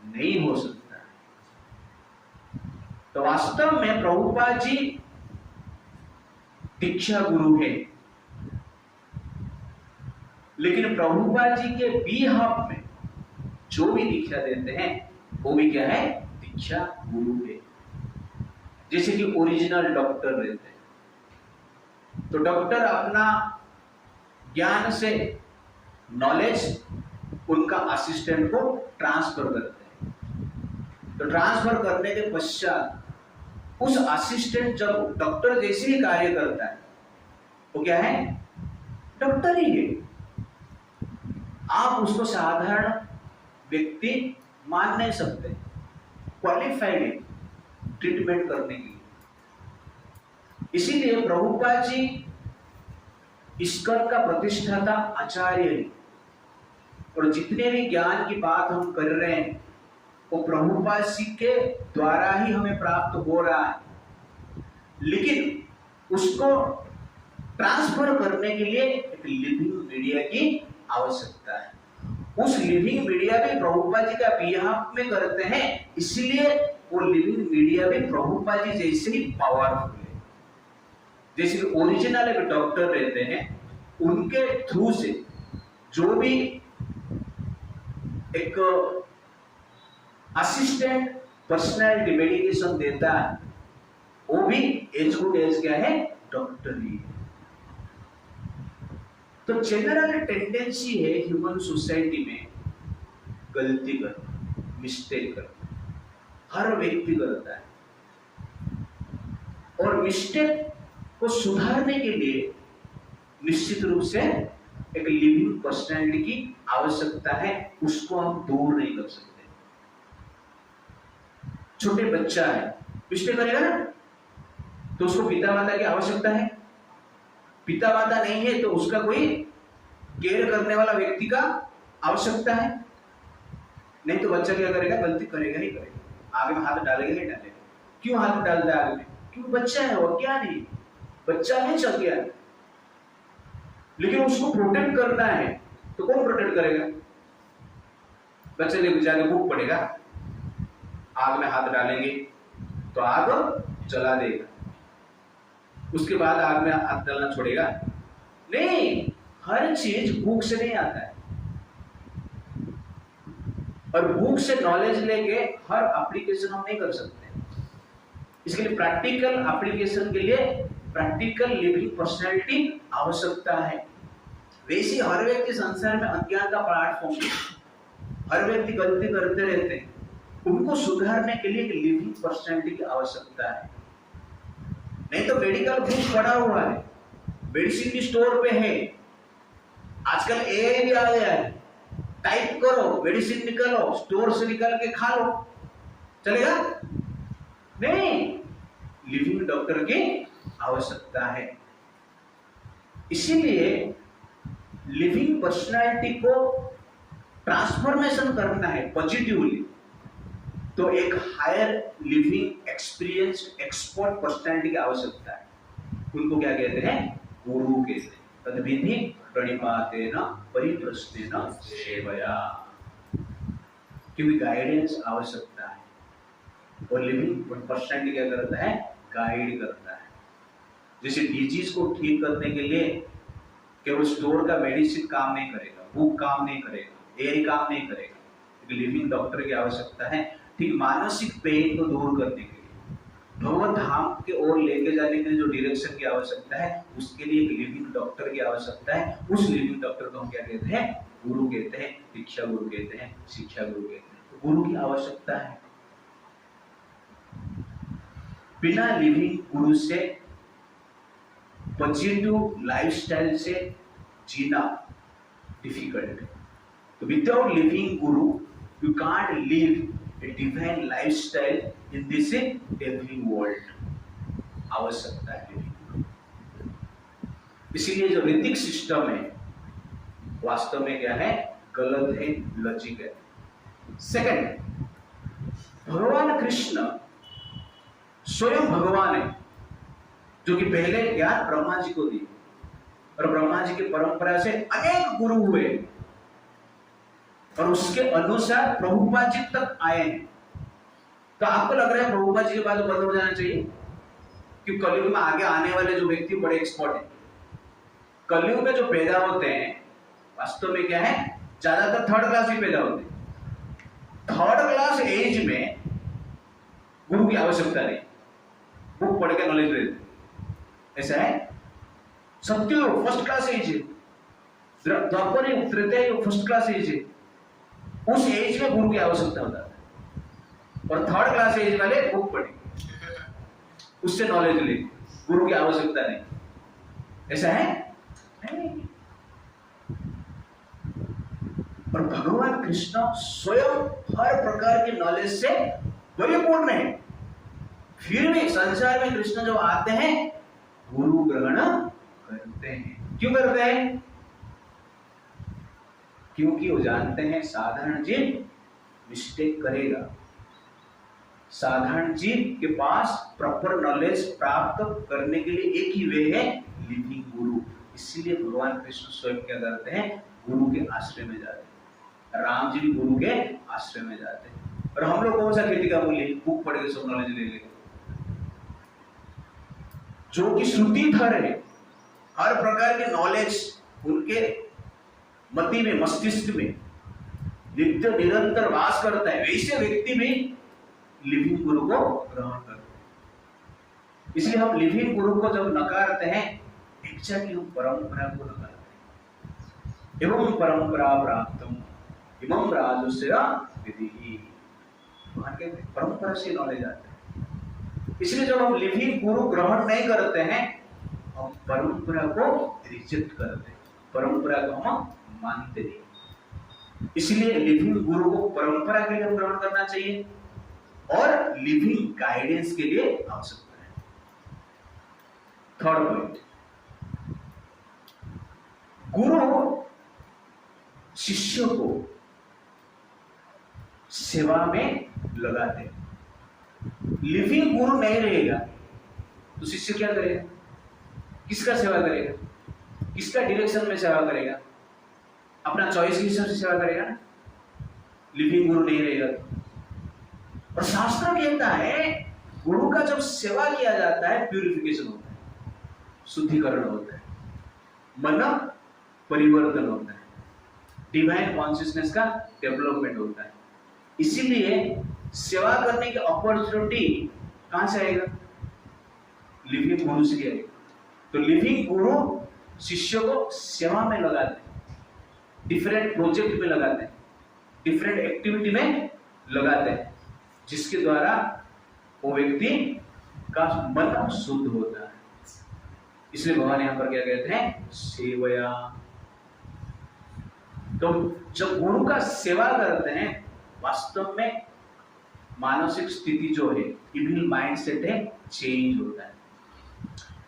नहीं हो सकता। तो वास्तव में प्रभुपाद जी दीक्षा गुरु है, लेकिन प्रभुपाद जी के बिहाफ में जो भी दीक्षा देते हैं वो भी क्या है? दीक्षा गुरु है। जैसे कि ओरिजिनल डॉक्टर रहते हैं, तो डॉक्टर अपना ज्ञान से नॉलेज उनका असिस्टेंट को ट्रांसफर करते हैं। तो ट्रांसफर करने के पश्चात उस असिस्टेंट जब डॉक्टर जैसे ही कार्य करता है वो क्या है? डॉक्टर ही है। आप उसको साधारण व्यक्ति मान नहीं सकते, क्वालिफाइड है ट्रीटमेंट करने के लिए। इसीलिए प्रभुपाद जी ईश्वर का प्रतिष्ठाता आचार्य है, और जितने भी ज्ञान की बात हम कर रहे हैं वो प्रभुपाद जी के द्वारा ही हमें प्राप्त हो रहा है, लेकिन उसको ट्रांसफर करने के लिए एक लिविंग मीडिया की आवश्यकता है। उस लिविंग मीडिया भी प्रभुपाद जी का बिहाफ में करते हैं, इसलिए वो लिविंग मीडिया भी प्रभुपाद जी जैसे ही पावरफुल है। जैसे कि ओरिजिनल एक डॉक्टर रहते हैं, उनके थ्रू से जो भी एक असिस्टेंट पर्सनैलिटी मेडिकेशन देता है वो भी एज गुड एज क्या है? डॉक्टर ही है। तो जनरल टेंडेंसी है ह्यूमन सोसाइटी में गलती करना, मिस्टेक करना, हर व्यक्ति करता है, और मिस्टेक को सुधारने के लिए निश्चित रूप से एक लिविंग पर्सनैलिटी की आवश्यकता है, उसको हम दूर नहीं कर सकते। छोटे बच्चा है, मिस्टेक करेगा ना, तो उसको पिता माता की आवश्यकता है। पिता माता नहीं है तो उसका कोई केयर करने वाला व्यक्ति का आवश्यकता है। नहीं तो बच्चा क्या करेगा? गलती करेगा ही करेगा, आगे में हाथ डालेगा ही डालेगा। क्यों हाथ डालता है आगे में? क्यों? बच्चा है, और क्या नहीं, बच्चा नहीं चल गया, लेकिन उसको प्रोटेक्ट करना है तो कौन प्रोटेक्ट करेगा? बच्चे ने जाके भूख पड़ेगा, आग में हाथ डालेंगे तो आग जला देगा, उसके बाद आग में हाथ डालना छोड़ेगा? नहीं, हर चीज भूख से नहीं आता है। और बुक से नॉलेज लेके हर एप्लीकेशन हम नहीं कर सकते। इसके लिए प्रैक्टिकल एप्लीकेशन के लिए प्रैक्टिकल लिविंग पर्सनैलिटी आवश्यकता है। वैसे हर व्यक्ति संसार में अज्ञान का प्लेटफॉर्म है, हर व्यक्ति गलती करते रहते हैं, उनको सुधारने के लिए एक लिविंग पर्सनैलिटी की आवश्यकता है। नहीं तो मेडिकल बुक पड़ा हुआ है, मेडिसिन की स्टोर पे है, आजकल एआई भी आ गया है, टाइप करो मेडिसिन निकालो, स्टोर से निकाल के खा लो, चलेगा? नहीं, लिविंग डॉक्टर की आवश्यकता है। इसीलिए लिविंग पर्सनालिटी को ट्रांसफॉर्मेशन करना है पॉजिटिवली, तो एक higher living experience expert personality की आवश्यकता है। उनको क्या कहते हैं? गुरु कहते हैं। तद्विधि प्रणिपातेन परिप्रश्नेन सेवया, क्योंकि गाइडेंस आवश्यकता है। और लिविंग पर्सनैलिटी क्या करता है? गाइड करता है। जैसे डिजीज को ठीक करने के लिए केवल स्टोर का मेडिसिन काम नहीं करेगा, बुक काम नहीं करेगा, एआई काम नहीं करेगा, क्योंकि लिविंग डॉक्टर की आवश्यकता है। ठीक मानसिक पेन को दूर करने के लिए, भगवत धाम के ओर लेके जाने के लिए जो डायरेक्शन की आवश्यकता है, उसके लिए एक लिविंग डॉक्टर की आवश्यकता है। उस लिविंग डॉक्टर को हम क्या कहते हैं? गुरु कहते हैं, दीक्षा गुरु कहते हैं, शिक्षा गुरु कहते हैं। तो गुरु की आवश्यकता है। बिना लिविंग गुरु से पॉजिटिव लाइफस्टाइल से जीना डिफिकल्ट है। तो without leaving Guru you can't live a divine lifestyle in this devil world। आवश्यकता है। इसीलिए जो ऋतिक सिस्टम है वास्तव में क्या है? गलत है, लॉजिक है। सेकंड, भगवान कृष्ण स्वयं भगवान है, जो कि पहले ज्ञान ब्रह्मा जी को दी, और ब्रह्मा जी की परंपरा से अनेक गुरु हुए, और उसके अनुसार प्रभुपाद जी तक आए हैं। तो आपको लग रहा है प्रभुपाद जी के बाद बंद हो जाना चाहिए? क्योंकि कलयुग में आगे आने वाले जो व्यक्ति बड़े एक्सपर्ट हैं, कलयुग में जो पैदा होते हैं वास्तव में क्या है? ज्यादातर थर्ड क्लास ही पैदा होते हैं। थर्ड क्लास एज में गुरु की आवश्यकता नहीं, बुक पढ़ के नॉलेज लेते, ऐसा है। सत्युग फर्स्ट क्लास एज है, द्वापर युग त्रेता युग फर्स्ट क्लास एज है। उस एज में गुरु की आवश्यकता होता है। और थर्ड क्लास एज वाले बुक पढ़े, उससे नॉलेज ले, गुरु की आवश्यकता नहीं, ऐसा है नहीं। और भगवान कृष्ण स्वयं हर प्रकार के नॉलेज से परिपूर्ण है, फिर भी संसार में कृष्ण जो आते हैं गुरु ग्रहण करते हैं। क्यों करते हैं? क्योंकि वो जानते हैं साधारण जीव मिस्टेक करेगा। साधारण जीव के पास प्रॉपर नॉलेज प्राप्त करने के लिए एक ही वे है, लिविंग गुरु। इसलिए भगवान कृष्ण स्वयं क्या करते हैं? गुरु के आश्रय में जाते हैं। राम जी भी गुरु के आश्रय में जाते हैं। और हम लोग कौन सा खेती का मूल्य? बुक पढ़ के सब नॉलेज ले लेंगे, जो कि श्रुति थर है। हर प्रकार के नॉलेज उनके मति में, मस्तिष्क में नित्य निरंतर वास करता है। वैसे व्यक्ति भी लिविंग गुरु को ग्रहण करते हैं। इसलिए हम लिविंग गुरु को जब नकारते हैं, एग्जैक्टली हम परंपरा को नकारते हैं। एवं परंपरा प्राप्तम इमं राजस्य विधि, परंपरा से नॉलेज आता है। इसलिए जब हम लिविंग गुरु ग्रहण नहीं करते हैं, हम परंपरा को रिजेक्ट करते हैं, परंपरा को हम मानते नहीं। इसलिए लिविंग गुरु को परंपरा के लिए ग्रहण करना चाहिए और लिविंग गाइडेंस के लिए आवश्यकता है। थर्ड पॉइंट, गुरु शिष्य को सेवा में लगाते हैं। लिविंग गुरु नहीं रहेगा तो शिष्य क्या करेगा? किसका सेवा करेगा? किसका डायरेक्शन में सेवा करेगा? अपना चॉइस के हिसाब से सेवा करेगा ना, लिविंग गुरु नहीं रहेगा तो। और शास्त्र कहता है गुरु का जब सेवा किया जाता है, प्यूरिफिकेशन होता है, शुद्धिकरण होता है, मन परिवर्तन होता है, डिवाइन कॉन्शियसनेस का डेवलपमेंट होता है। इसीलिए सेवा करने की अपॉर्चुनिटी कहां से आएगा? लिविंग गुरु से आएगा। तो लिविंग गुरु शिष्यों को सेवा में लगाते हैं, डिफरेंट प्रोजेक्ट में लगाते हैं, डिफरेंट एक्टिविटी में लगाते हैं, जिसके द्वारा वो व्यक्ति का मन शुद्ध होता है। इसलिए भगवान यहां पर क्या कहते हैं? सेवया। तो जब गुरु का सेवा करते हैं, वास्तव में मानसिक स्थिति जो है, इविल माइंडसेट है, चेंज होता है।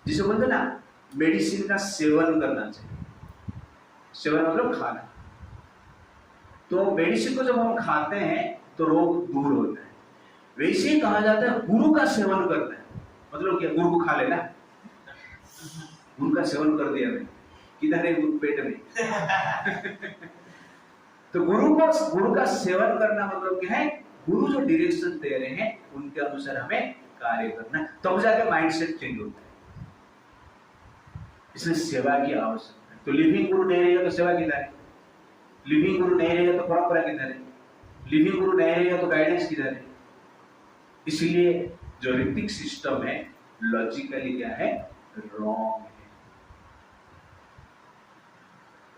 जिसे बोलते हैं ना, मेडिसिन का सेवन करना चाहिए। सेवन मतलब खाना। तो मेडिसिन को जब हम खाते हैं तो रोग दूर होता है। वैसे ही कहा जाता है गुरु का सेवन करना है, मतलब क्या? गुरु को खा लेना, गुरु का सेवन कर दिया मैंने, किधर है गुरु? पेट में। तो गुरु का सेवन करना मतलब क्या है? गुरु जो डायरेक्शन दे रहे हैं उनके अनुसार हमें कार्य करना, तब जाके माइंडसेट चेंज होता है। इसलिए सेवा की आवश्यकता है। तो लिविंग गुरु नहीं रहेगा तो सेवा किधर है? लिविंग गुरु नहीं रहेगा तो परंपरा किधर है? लिविंग गुरु नहीं रहेगा तो गाइडेंस किधर है? इसलिए जो ऋतिक सिस्टम है, लॉजिकली क्या है? रॉन्ग है।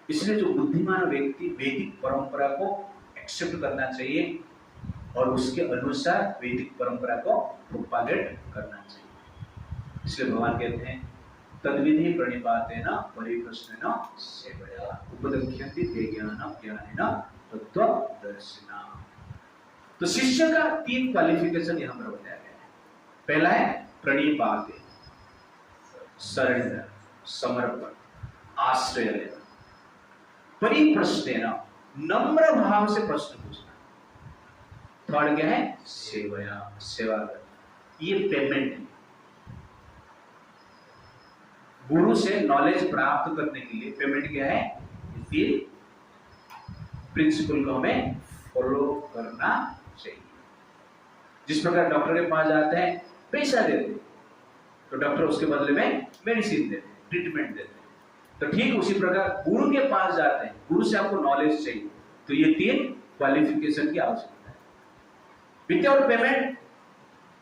इसलिए जो बुद्धिमान व्यक्ति वैदिक परंपरा को एक्सेप्ट करना चाहिए और उसके अनुसार वैदिक परंपरा को प्रोपागेट करना चाहिए। इसलिए भगवान कहते हैं तद्विधि प्रणिपातेन परिप्रश्नेन सेवया उपदख्यन्ति ते ज्ञानं ज्ञानेन तत्त्वदर्शिना। तो शिष्य का 3 क्वालिफिकेशन यहां पर बताया गया है। पहला है प्रणिपाते, सरेंडर, समर्पण, आश्रय लेना। परिप्रश्नेन, नम्र भाव से प्रश्न पूछना। थर्ड क्या है? सेवया, सेवा करना। ये पेमेंट है। गुरु से नॉलेज प्राप्त करने के लिए पेमेंट क्या है? ये प्रिंसिपल को हमें फॉलो करना चाहिए। जिस प्रकार डॉक्टर के पास जाते हैं, पैसा देते हैं, तो डॉक्टर उसके बदले में मेडिसिन देते हैं, ट्रीटमेंट देते हैं। तो ठीक उसी प्रकार गुरु के पास जाते हैं, गुरु से आपको नॉलेज चाहिए, तो ये 3 क्वालिफिकेशन की आवश्यकता है। विदाउट पेमेंट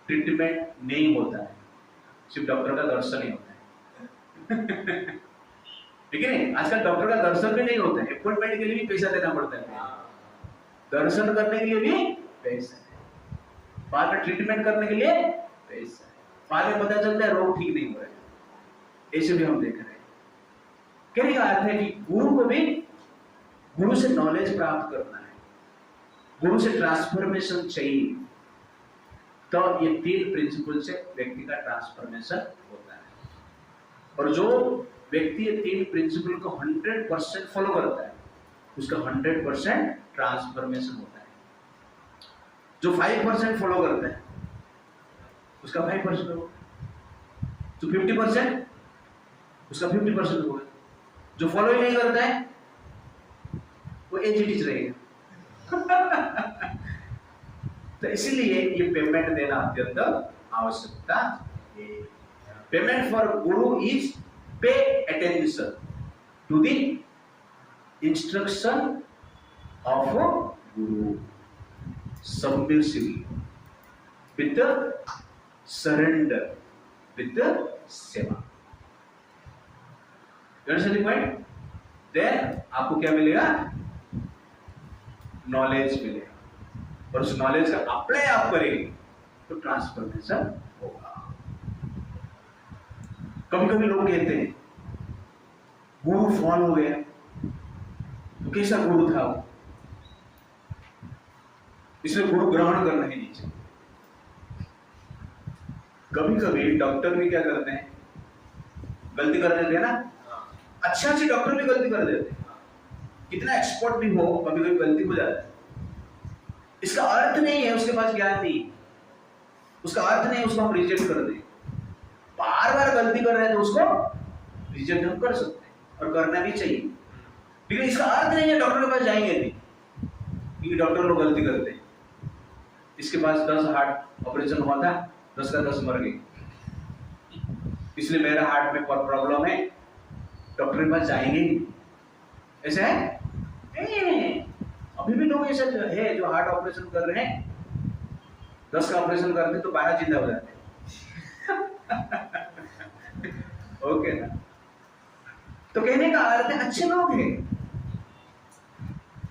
ट्रीटमेंट नहीं होता है, सिर्फ डॉक्टर का दर्शन ही होता है। ठीक है नहीं? आजकल डॉक्टर का दर्शन भी नहीं होता है, अपॉइंटमेंट के लिए भी पैसा देना पड़ता है, दर्शन करने के लिए भी पैसा है, बाद में ट्रीटमेंट करने के लिए पैसा है, बाद में पता चलता है रोग ठीक नहीं हो रहा है। ऐसे भी हम देख रहे हैं। कहने का अर्थ है कि गुरु को भी गुरु से नॉलेज प्राप्त करना है, गुरु से ट्रांसफॉर्मेशन चाहिए, तो ये 3 प्रिंसिपल से व्यक्ति का ट्रांसफॉर्मेशन होता है। और जो व्यक्ति ये 3 प्रिंसिपल को 100% फॉलो करता है, उसका 100% ट्रांसफॉर्मेशन होता है। जो 5% फॉलो करता है, उसका 5% होगा। जो 50%, उसका 50% होगा। जो फॉलो ही नहीं करता है, वो एज इट इज रहेगा। तो इसीलिए ये पेमेंट देना अत्यंत आवश्यकता है। Payment for guru is pay attention to the instruction of guru submissively, with the surrender, with the seva. You understand the point? Then आपको क्या मिलेगा? नॉलेज मिलेगा, और उस नॉलेज का अप्लाई आप करेंगे तो ट्रांसफॉर्मेशन होगा। कभी कभी लोग कहते हैं गुरु फॉल हो गया, तो कैसा गुरु था वो, इसलिए गुरु ग्रहण करना ही नहीं चाहिए। कभी कभी डॉक्टर भी क्या करते हैं, गलती कर देते हैं ना, अच्छा अच्छे डॉक्टर भी गलती कर देते हैं, कितना एक्सपर्ट भी हो कभी कभी गलती हो जाती है। इसका अर्थ नहीं है उसके पास ज्ञान नहीं, उसका अर्थ नहीं उसको हम रिजेक्ट कर दें। बार बार गलती कर रहे हैं तो उसको रिजेक्ट हम कर सकते हैं और करना भी चाहिए, लेकिन इसका अर्थ नहीं है डॉक्टर के पास जाएंगे नहीं, क्योंकि डॉक्टर लोग गलती करते हैं। इसके पास 10 हार्ट ऑपरेशन हुआ था, 10 का 10 मर गए, इसलिए मेरा हार्ट में प्रॉब्लम है, डॉक्टर के पास जाएंगे नहीं। ऐसे है अभी भी लोग ऐसे है जो हार्ट ऑपरेशन कर रहे हैं, 10 का ऑपरेशन करते तो 12 जिंदा हो जाते ओके ना। तो कहने का अर्थ है अच्छे लोग हैं।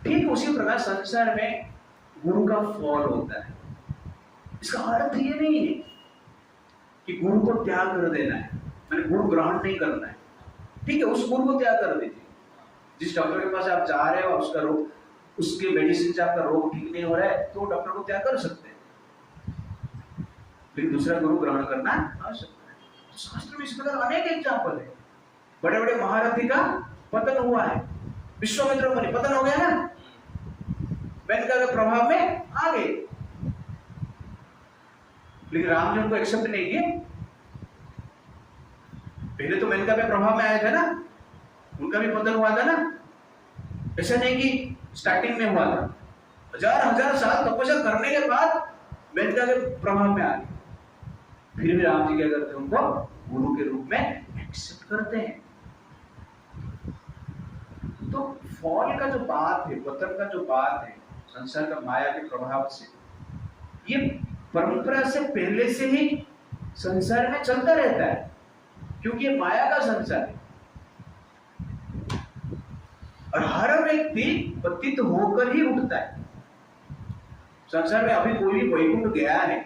ठीक उसी प्रकार संसार में गुरु का फॉल होता है। इसका अर्थ ये नहीं है कि गुरु को त्याग कर देना है, मैंने गुरु ग्रहण नहीं करना है। ठीक है, उस गुरु को त्याग कर दीजिए। जिस डॉक्टर के पास आप जा रहे हो, उसका रोग, उसके मेडिसिन से आपका रोग ठीक नहीं हो रहा है, तो डॉक्टर को त्याग कर सकते हैं, लेकिन दूसरा गुरु ग्रहण करना आवश्यक है। तो शास्त्र में इस प्रकार अनेक एग्जाम्पल है। बड़े बड़े महारथी का पतन हुआ है। विश्वामित्र मुनि पतन हो गया ना, मेनका के प्रभाव में आ गए, लेकिन राम जी उनको एक्सेप्ट नहीं किए। पहले तो मेनका के प्रभाव में आए थे ना, उनका भी पतन हुआ था ना। ऐसा नहीं कि स्टार्टिंग में हुआ था, हजार साल तपस्या करने के बाद मेनका के प्रभाव में आ गए। फिर भी राम जी क्या करते हैं, उनको गुरु के रूप में एक्सेप्ट करते हैं। तो फॉल का जो बात है, पतन का जो बात है, संसार का माया के प्रभाव से, ये परंपरा से पहले से ही संसार में चलता रहता है, क्योंकि ये माया का संसार है। और हर व्यक्ति पतित होकर ही उठता है। संसार में अभी कोई भी वैकुंठ गया है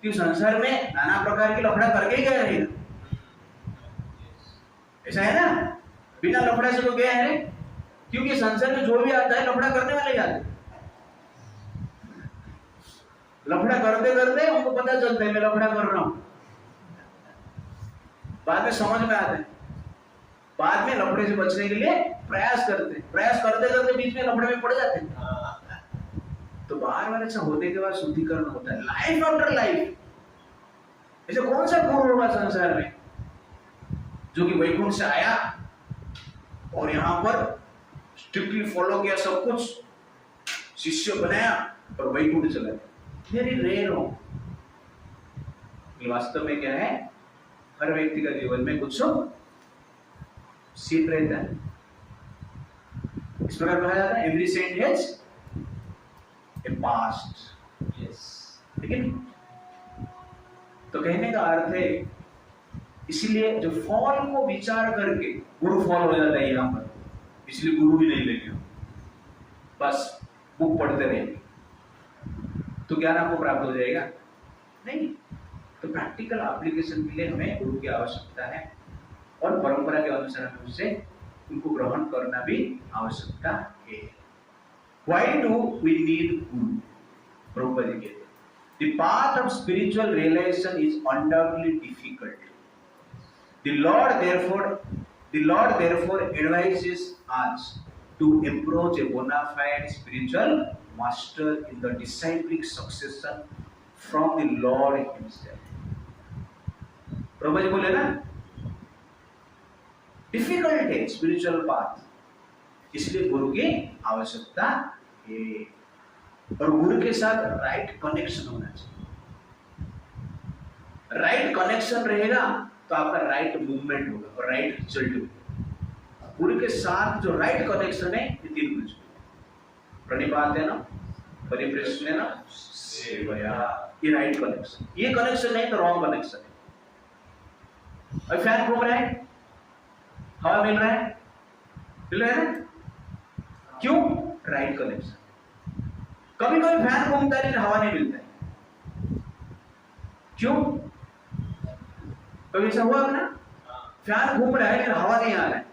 कि संसार में नाना प्रकार की लफड़ा करके गया है, ऐसा है ना। बिना लफड़ा से तो गया है, क्योंकि संसार में जो भी आता है लफड़ा करने वाले जाते हैं। लफड़ा करते करते उनको पता चलता है मैं लफड़ा कर रहा हूं, बाद में समझ में आता है, बाद में लफड़े से बचने के लिए प्रयास करते करते बीच में लफड़े में पड़ जाते हैं। तो बार ऐसा होने के बाद शुद्धिकरण होता है, लाइफ आफ्टर लाइफ। ऐसे कौन सा गुरु होगा संसार में जो कि वैकुंठ से आया और यहां पर स्ट्रिक्टली फॉलो किया, सब कुछ शिष्य बनाया और वैकुंठ चला गया? वेरी रेयर हो। वास्तव में क्या है, हर व्यक्ति का जीवन में कुछ सीट रहता है। इस प्रकार कहा जाता है every saint has a past. Yes, ठीक है। तो कहने का अर्थ है, इसलिए जो फॉल को विचार करके गुरु फॉल हो जाता है यहां पर, इसलिए गुरु भी नहीं लेंगे, बस बुक पढ़ते रहेंगे तो ज्ञान आपको प्राप्त हो जाएगा? नहीं। तो प्रैक्टिकल एप्लीकेशन के लिए हमें गुरु की आवश्यकता है, और परंपरा के अनुसार हमें उससे उनको ग्रहण करना भी आवश्यकता है। Why do we need guru? Prabhupada ji कहते हैं, the path of spiritual realization is undoubtedly difficult. The Lord therefore advises us to approach a bona fide spiritual master in the disciplic succession from the Lord himself. Prabhupada ji बोले ना, डिफिकल्ट है स्पिरिचुअल पाथ, इसलिए गुरु की आवश्यकता है। और गुरु के साथ राइट कनेक्शन होना चाहिए। राइट कनेक्शन रहेगा तो आपका राइट मूवमेंट होगा और राइट रिजल्ट होगा। गुरु के साथ जो राइट कनेक्शन है, ये 3 कुछ प्रणिपातेन, परिप्रेषणेन, सेवया, ये राइट कनेक्शन। ये कनेक्शन नहीं तो रॉन्ग कनेक्शन है। और फैन घूम रहा है, हवा मिल रहा है ना, क्यों? Right connection. कभी कभी फैन घूमता है लेकिन हवा नहीं मिलता है, क्यों? कभी ऐसा हुआ ना, फैन घूम रहा है लेकिन हवा नहीं आ रहा है,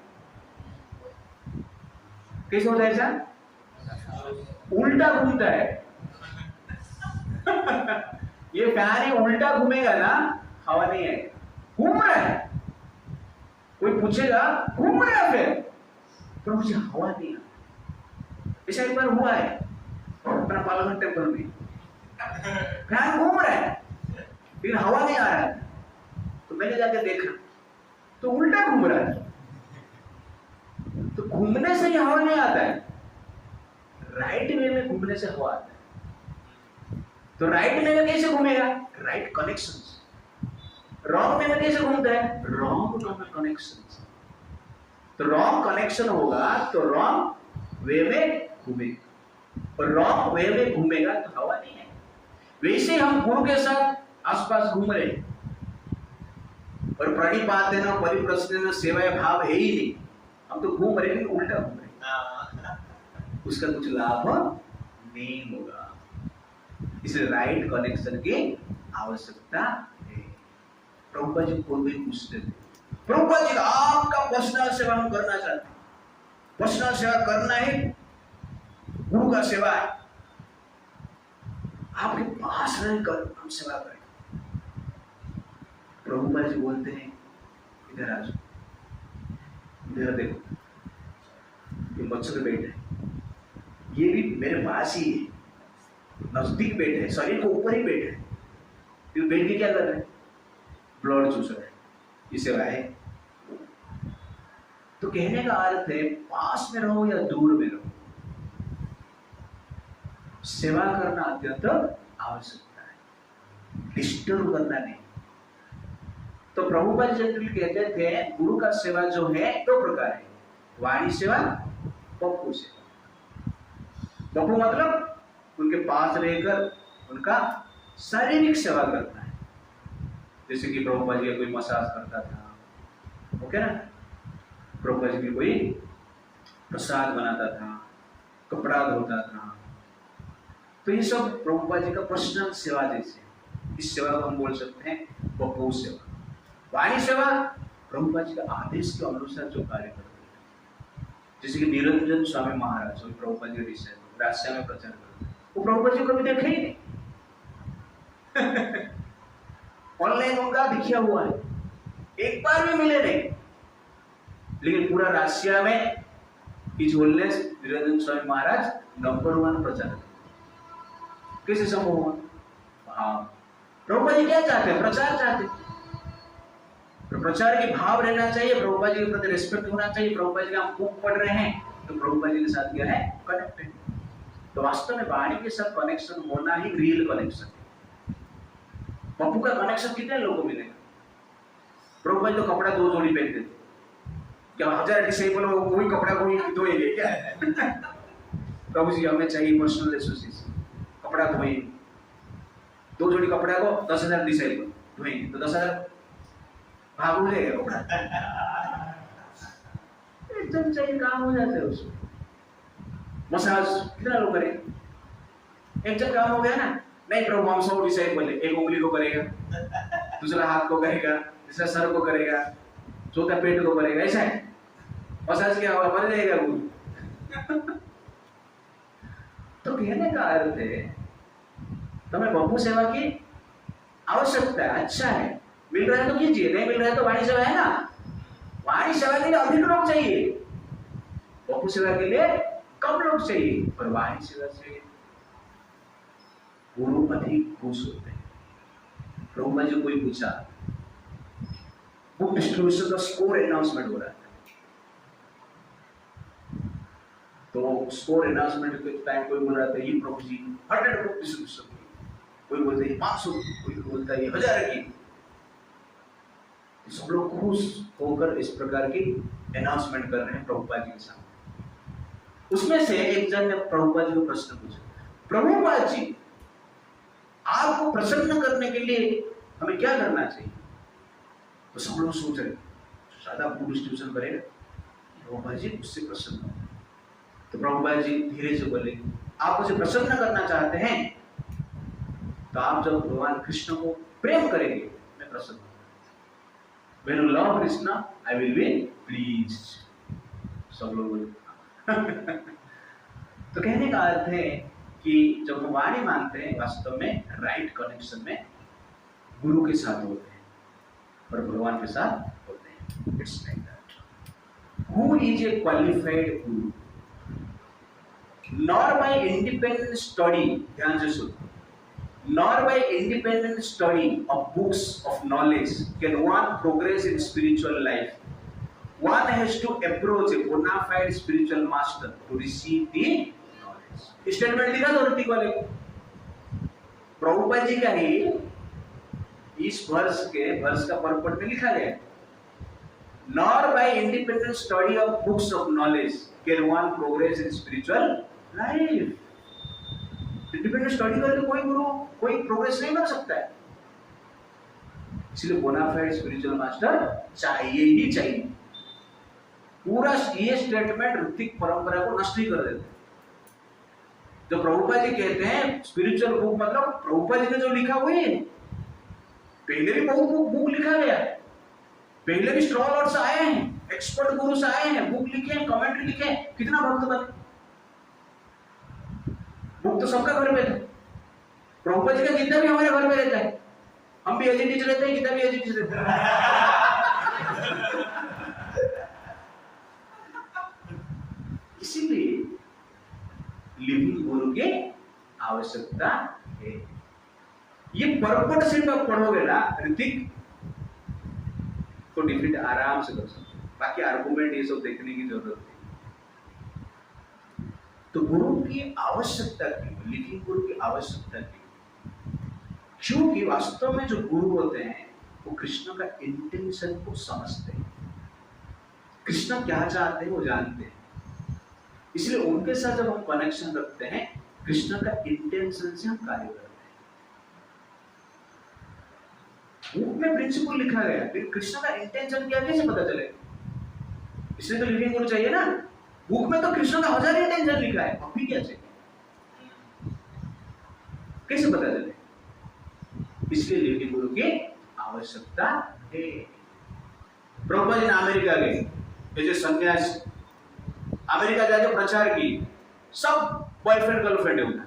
कैसे होता है ऐसा? उल्टा घूमता है ये फैन ही उल्टा घूमेगा ना, हवा नहीं आएगा। घूम रहा है, कोई पूछेगा घूम रहा है फिर, पर मुझे हवा नहीं आ। ऐसा एक बार हुआ है अपना पार्लियामेंट टेम्पल में, फैन घूम रहा है लेकिन हवा नहीं आ रहा है, तो मैंने जाके देखा तो उल्टा घूम रहा है। तो घूमने से ही हवा नहीं आता है, राइट वे में घूमने से हवा आता है। तो राइट वे में कैसे घूमेगा? Right connection. रॉन्ग वे में कैसे घूमता है? Wrong connection. तो रॉन्ग कनेक्शन होगा तो रॉन्ग वे में घूमेगा। और रॉन्ग वे में घूमेगा तो हवा नहीं है। वैसे हम गुरु के साथ आसपास घूम रहे हैं और प्रणिपातेन परिप्रश्नेन सेवा भाव है ही नहीं, हम तो घूम रहे हैं, उल्टा घूम रहे हैं, उसका कुछ लाभ नहीं होगा। इसलिए राइट कनेक्शन की आवश्यकता है। प्रभुपाद जी को भी पूछते थे, प्रभुपाद जी आपका पर्सनल सेवा हम करना चाहते हैं, पर्सनल सेवा करना है, गुरु का सेवा है, आपके पास रहकर हम सेवा करें। प्रभुपाद जी बोलते हैं, इधर आ जाओ, इधर देखो, ये मुझसे बैठे है, ये भी मेरे पास ही है, नजदीक बैठे है, शरीर को ऊपर ही बैठे है, ये बैठ के क्या कर रहे हैं? ब्लड चूस रहे हैं, ये सेवा है। तो कहने का अर्थ है पास में रहो या दूर में रहो, सेवा करना अत्यंत आवश्यकता है, डिस्टर्ब करना नहीं। तो प्रभुपाद जनरल कहते थे गुरु का सेवा जो है दो प्रकार है, वाणी सेवा, पप्पू सेवा। पप्पू मतलब उनके पास रहकर उनका शारीरिक सेवा करना है, जैसे कि प्रभुपाद जी कोई मसाज करता था, ओके ना, प्रभुपाद जी कोई प्रसाद बनाता था, कपड़ा धोता था, तो ये सब प्रभुपाद जी का पर्सनल सेवा जैसे, इस सेवा को हम बोल सकते हैं पप्पू सेवा। वाणी सेवा प्रभुपाद जी का आदेश के अनुसार जो कार्य करते हैं, जैसे कि निरंजन स्वामी महाराज जो प्रभुपाद जी डिसाइपल रास्ते में प्रचार करते, वो प्रभुपाद जी को कभी देखे ही नहीं ऑनलाइन उनका दिखा हुआ है, एक बार भी मिले नहीं, लेकिन पूरा राशिया में इस होलनेस निरंजन स्वामी महाराज नंबर 1 प्रचार करते। कैसे संभव हुआ? हाँ, प्रभुपाद जी क्या चाहते हैं? प्रचार चाहते हैं, तो प्रचार की भाव रहना चाहिए, प्रभुपाद जी के प्रति रिस्पेक्ट होना चाहिए। प्रभुपाद जी हम खूब पढ़ रहे हैं तो प्रभुपाद जी के साथ क्या है? कनेक्ट है। तो वास्तव में वाणी के साथ कनेक्शन होना ही रियल कनेक्शन है। पप्पू का कनेक्शन कितने लोगों को मिलेगा? प्रभुपाद जी तो कपड़ा 2 जोड़ी पहनते थे, क्या 1000 डिसेबल हो कोई कपड़ा कोई धोएंगे क्या? प्रभु जी हमें चाहिए पर्सनल एसोसिएशन, कपड़ा धोएंगे, 2 जोड़ी कपड़ा को 10,000 डिसेबल धोएंगे तो 10,000 भाग हो जाएगा कपड़ा, एकदम चाहिए, काम हो जाता है उसमें। मसाज कितना लोग करेंगे? एक जब काम हो गया ना, नहीं प्रभु हम 100 डिसाइड बोले, एक उंगली को करेगा, दूसरा हाथ को करेगा, तीसरा सर को करेगा, चौथा पेट को करेगा, ऐसा है मसाज क्या होगा? मर जाएगा गुरु। तो कहने का अर्थ है तुम्हें बप्पू सेवा की आवश्यकता है, अच्छा है, मिल रहा है तो कीजिए, नहीं मिल रहा है तो वाणी सेवा है ना। वाणी सेवा के लिए अधिक लोग चाहिए, बप्पू सेवा के लिए कम लोग चाहिए, पर वाणी सेवा से गुरु अधिक खुश होते हैं। प्रभुपाद जी कोई पूछा, बुक डिस्ट्रीब्यूशन का स्कोर अनाउंसमेंट हो रहा है, तो स्कोर अनाउंसमेंट के टाइम कोई बोल रहा था ये प्रभु जी 100 बुक डिस्ट्रीब्यूशन की, कोई बोलता है 500, कोई बोलता है 1000 की। सब लोग खुश होकर इस प्रकार की अनाउंसमेंट कर रहे हैं प्रभुपाद जी के सामने। उसमें से एक जन ने प्रभुपाद जी को प्रश्न पूछा, प्रभुपाद जी आपको प्रसन्न करने के लिए हमें क्या करना चाहिए? तो सब लोग सोच रहे ज्यादा बुक डिस्ट्रीब्यूशन करेगा, प्रभुपाद जी उससे प्रसन्न हो। तो प्रभुपाद जी धीरे से बोले, आप मुझे प्रसन्न करना चाहते हैं तो आप जब भगवान कृष्ण को प्रेम करेंगे मैं प्रसन्न हूँ। When you love Krishna, I will be pleased. सब लोग बोले। तो कहने का अर्थ है कि जब हम वाणी मानते हैं वास्तव में राइट कनेक्शन में गुरु के साथ होते हैं और भगवान के साथ होते हैं। It's like that. Who is a qualified guru? Nor by independent study, ध्यान से सुनो, nor by independent study of books of knowledge can one progress in spiritual life. One has to approach a bona fide spiritual master to receive the knowledge. Statement दिखा दो ऋतिक वाले को, प्रभुपाद जी का ही इस वर्ष का परपट में लिखा गया, nor by independent study of books of knowledge can one progress in spiritual life. Independent study करके कोई गुरु कोई प्रोग्रेस नहीं कर सकता है। इसलिए बोनाफाइड स्पिरिचुअल मास्टर चाहिए ही चाहिए। पूरा ये स्टेटमेंट ऋतिक परंपरा को नष्ट ही कर देते हैं। जो प्रभुपाद जी कहते हैं स्पिरिचुअल बुक, मतलब प्रभुपाद जी ने जो लिखा हुआ है, पहले भी बहुत बुक लिखा गया, पहले भी स्कॉलर्स आए हैं, एक्सपर्ट गुरुस आए हैं, बुक लिखे हैं, कमेंट्री लिखे हैं, कितना भक्त बने। बुक तो सबका घर में था। प्रभुपाद जी का कितना भी हमारे घर में रहता है, हम भी एजेंट रहते हैं, कितना भी एजेंट रहते हैं। इसीलिए लिविंग गुरु की आवश्यकता है। ये परपट सिर्फ आप पढ़ोगे ना ऋतिक, तो डिफीट आराम से कर सकते हो। बाकी आर्गुमेंट ये सब देखने की जरूरत नहीं। तो गुरु की आवश्यकता क्यों, लिविंग गुरु की आवश्यकता क्यों? क्योंकि वास्तव में जो गुरु होते हैं वो कृष्ण का इंटेंशन को समझते हैं, कृष्ण क्या चाहते हैं वो जानते हैं। इसलिए उनके साथ जब हम कनेक्शन रखते हैं, कृष्ण का इंटेंशन से हम कार्य करते हैं। बुक में प्रिंसिपल लिखा गया, फिर कृष्ण का इंटेंशन क्या कैसे पता चलेगा? इसलिए तो लिविंग गुरु चाहिए ना। बुक में तो कृष्ण का 1000 इंटेंशन लिखा है, अभी क्या चाहिए, कैसे पता चले? इसलिए लिविंग गुरु की आवश्यकता है। प्रभुपाद जी ने अमेरिका गए, जैसे सन्यास अमेरिका जाके प्रचार की, सब बॉयफ्रेंड गर्लफ्रेंड है उनका,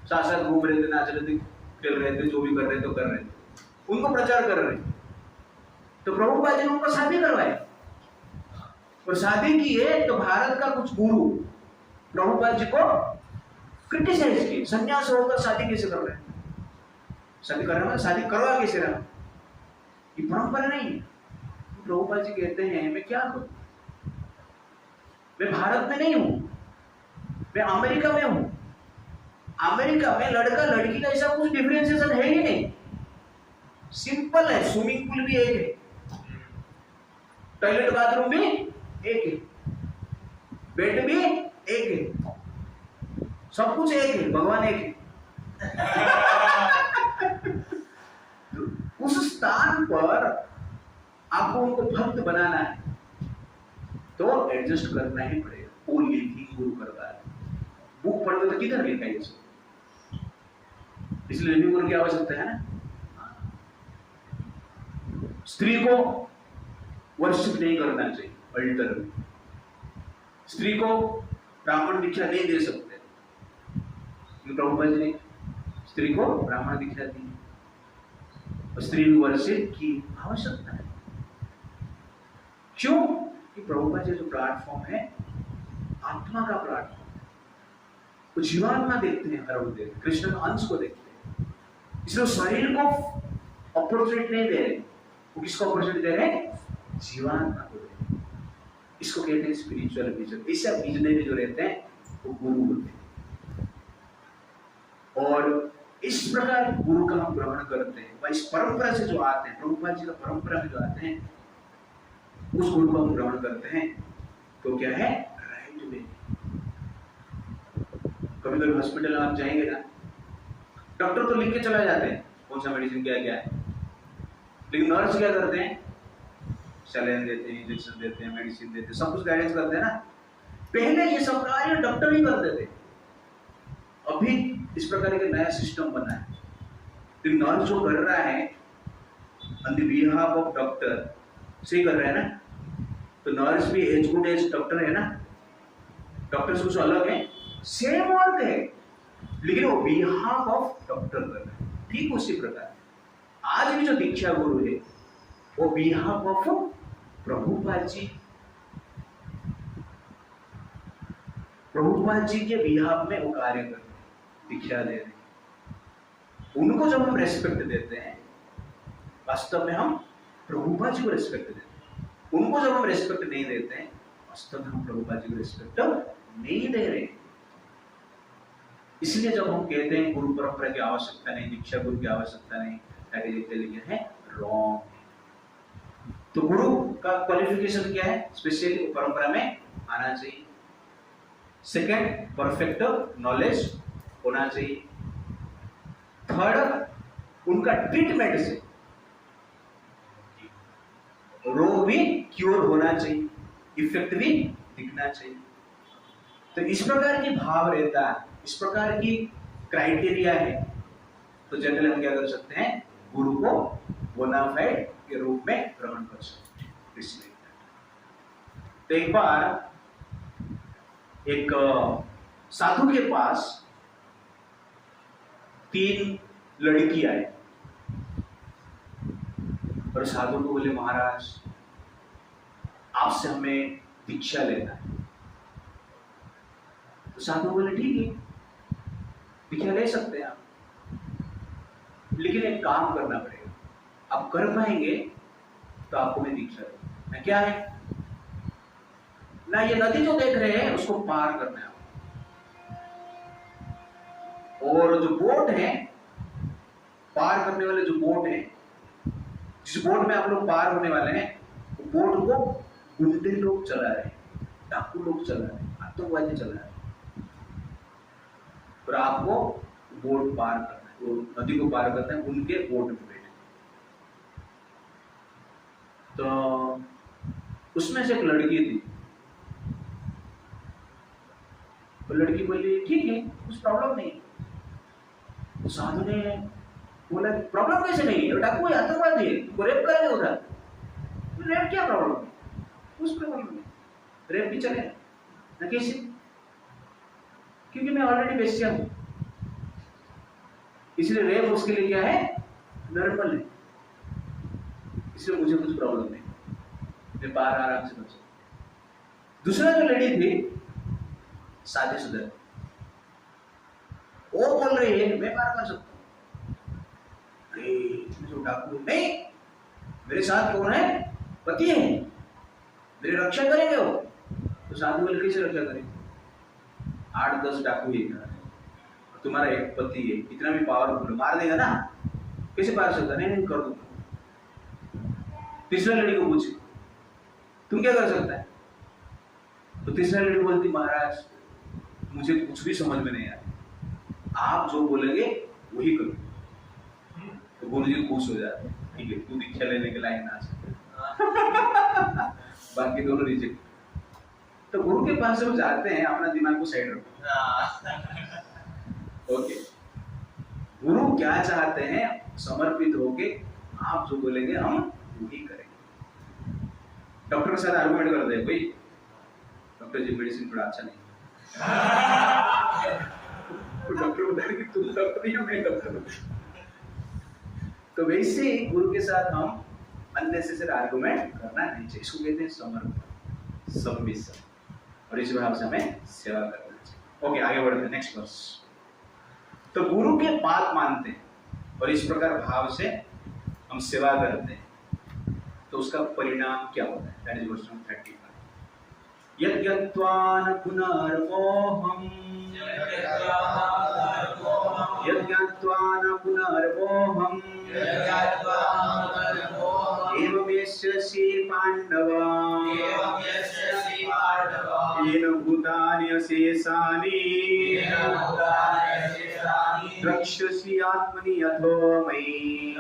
साथ साथ घूम रहे थे, नाच रहे थे, खेल रहे थे, जो भी कर रहे थे कर रहे थे, उनको प्रचार कर रहे थे। तो प्रभुपाद जी ने उनको शादी करवाई, और शादी की है तो भारत का कुछ गुरु प्रभुपाद जी को क्रिटिसाइज किए, सन्यास होकर शादी कैसे कर रहे हैं, शादी कर रहे हैं, शादी करवा कैसे रहा, ये परंपरा नहीं है। प्रभुपाद जी कहते हैं मैं क्या करूं, मैं भारत में नहीं हूं, मैं अमेरिका में हूं। अमेरिका में लड़का लड़की का ऐसा कुछ डिफरेंशिएशन है ही नहीं, सिंपल है। स्विमिंग पूल भी एक है, टॉयलेट बाथरूम भी एक है, बेड भी एक है, सब कुछ एक है, भगवान एक है। उस स्थान पर आपको उनको भक्त बनाना है तो एडजस्ट करना ही पड़ेगा। वो लिविंग गुरु करता है। बुक पढ़ोगे तो किधर लिखा है ये सब, इसलिए लिविंग गुरु की आवश्यकता है ना। स्त्री को वर्शिप नहीं करना चाहिए अल्टर में, स्त्री को ब्राह्मण दीक्षा नहीं दे सकते, प्रभुपाद जी ने स्त्री को ब्राह्मण दीक्षा दी, स्त्री वर्शिप की आवश्यकता है। क्यों? कि प्रभुपाद जी जो प्लेटफॉर्म है आत्मा का प्लेटफॉर्म, वो जीवात्मा देखते हैं, हर वक्त देखते, कृष्ण के अंश को देखते हैं। इसलिए शरीर को अपॉर्चुनिटी नहीं दे रहे, वो किसको अपॉर्चुनिटी दे रहे हैं? जीवात्मा को दे रहे। इसको कहते हैं स्पिरिचुअल विजन। ऐसे विजनरी जो रहते हैं वो गुरु होते हैं, और इस प्रकार गुरु का हम ग्रहण करते हैं। इस परंपरा से जो आते हैं, प्रभुपाद जी का परंपरा में जो आते हैं, उस गुरु को हम ग्रहण करते हैं। तो क्या है? Right way. कभी कभी हॉस्पिटल में आप जाएंगे ना, डॉक्टर तो लिख के चला जाते हैं कौन सा मेडिसिन क्या क्या है, लेकिन नर्स क्या करते हैं? सैलाइन देते हैं, इंजेक्शन देते हैं, मेडिसिन देते हैं, सब कुछ गाइडेंस करते हैं ना। पहले ये सब कार्य डॉक्टर ही करते थे, अभी इस प्रकार के नया सिस्टम बना है। लेकिन नर्स जो कर रहा है on the behalf of doctor से कर रहा है ना, तो नर्स भी एज गुड एज डॉक्टर है ना, डॉक्टर से कुछ अलग है, सेम वर्क है, लेकिन वो बिहाफ ऑफ डॉक्टर कर रहा है। ठीक उसी प्रकार आज भी जो दीक्षा गुरु है वो बिहाफ ऑफ प्रभुपाद जी, प्रभुपाद जी के बिहाफ में वो कार्य कर रहे हैं, दीक्षा दे रहे हैं। उनको जब हम रेस्पेक्ट देते हैं, वास्तव में हम प्रभुपाद जी को रेस्पेक्ट देते हैं। उनको जब हम रेस्पेक्ट नहीं देते हैं, वास्तव में हम प्रभुपाद जी को रेस्पेक्ट नहीं दे रहे। इसलिए जब हम कहते हैं गुरु परंपरा की आवश्यकता नहीं, दीक्षा गुरु की आवश्यकता नहीं, लिखे हैं रॉन्ग। तो गुरु का क्वालिफिकेशन क्या है? स्पेशली परंपरा में आना चाहिए। सेकंड, परफेक्ट नॉलेज होना चाहिए। थर्ड, उनका ट्रीटमेंट से रोग भी क्योर होना चाहिए, इफेक्ट भी दिखना चाहिए। तो इस प्रकार की भाव रहता है, इस प्रकार की क्राइटेरिया है, तो जनरल हम क्या कर सकते हैं, गुरु को बोनाफाइड के रूप में ग्रहण कर सकते हैं। इसलिए तो एक बार एक साधु के पास 3 लड़की आए और साधु को बोले, महाराज आपसे हमें दीक्षा लेना है। तो साधु बोले, ठीक है, दीक्षा ले सकते हैं आप, लेकिन एक काम करना पड़ेगा, आप कर पाएंगे तो आपको मैं दीक्षा दूंगा। क्या है ना, ये नदी जो देख रहे हैं उसको पार करना है, और जो बोट है, पार करने वाले जो बोट है, जिस बोट में आप लोग पार होने वाले हैं, वो बोट को गुंडे लोग चला रहे हैं, डाकू लोग चला रहे हैं, आतंकवादी चला रहे हैं, और आपको बोट पार करना है, वो नदी को पार करना है, उनके बोट में बैठे। तो उसमें से एक लड़की थी, तो लड़की बोली, ठीक है, कुछ प्रॉब्लम नहीं। तो साधु ने बोला, प्रॉब्लम कैसे नहीं है, डाकू है, आतंकवादी है, तो रेप करेंगे उधर, रेप क्या प्रॉब्लम है, कुछ प्रॉब्लम नहीं, रेप भी चले ना। कैसे? क्योंकि मैं ऑलरेडी बेस्या हूं, इसलिए रेप उसके लिए क्या है, नॉर्मल है, इसलिए मुझे कुछ प्रॉब्लम नहीं, मैं पार आराम से बच। दूसरा जो लेडी थी शादीशुदा, वो बोल रही है मैं पार कर सकता हूं। जो डाकू नहीं, मेरे साथ कौन है, पति है, मेरी रक्षा करेंगे वो। तो साधु बोले, कैसे रक्षा करेंगे, 8-10 डाकू ही तुम्हारा एक पति है, इतना भी पावरफुल, मार देगा ना, कैसे पार सकता? नहीं कर दूंगा। तीसरा लड़की को पूछे, तुम क्या कर सकता है? तो तीसरा लड़की बोलती, महाराज मुझे कुछ भी समझ में नहीं आता, आप जो बोलेंगे वही करो। तो गुरु जी खुश हो जाते, ठीक है, तू दीक्षा लेने के लायक ना सकता। बाकी दोनों रिजेक्ट। तो गुरु के पास जब जाते हैं, अपना दिमाग को साइड रखो। ओके, गुरु क्या चाहते हैं, समर्पित होके आप जो बोलेंगे हम वही करेंगे। डॉक्टर के साथ आर्गुमेंट करते हैं, भाई डॉक्टर जी मेडिसिन थोड़ा अच्छा नहीं, तो डॉक्टर बोलते हैं कि तुम डॉक्टर ही, मैं डॉक्टर। तो वैसे ही गुरु के साथ हम अननेसेसरी आर्गुमेंट करना नहीं चाहिए, इसको कहते हैं समर्पण, सबमिशन, और इस भाव से हमें सेवा करना चाहिए। ओके, आगे बढ़ते हैं, नेक्स्ट वर्स। तो गुरु के बात मानते हैं और इस प्रकार भाव से हम सेवा करते हैं, तो उसका परिणाम क्या होता है? That is verse number 35। यज्ञत्वान पुनर्मोहम्, यज्ञत्वान पुनर्मोहम्, एवं यस्यसि पांडव, येन भूतानि अशेषानि, द्रक्ष्यसि आत्मनि अथो मयि।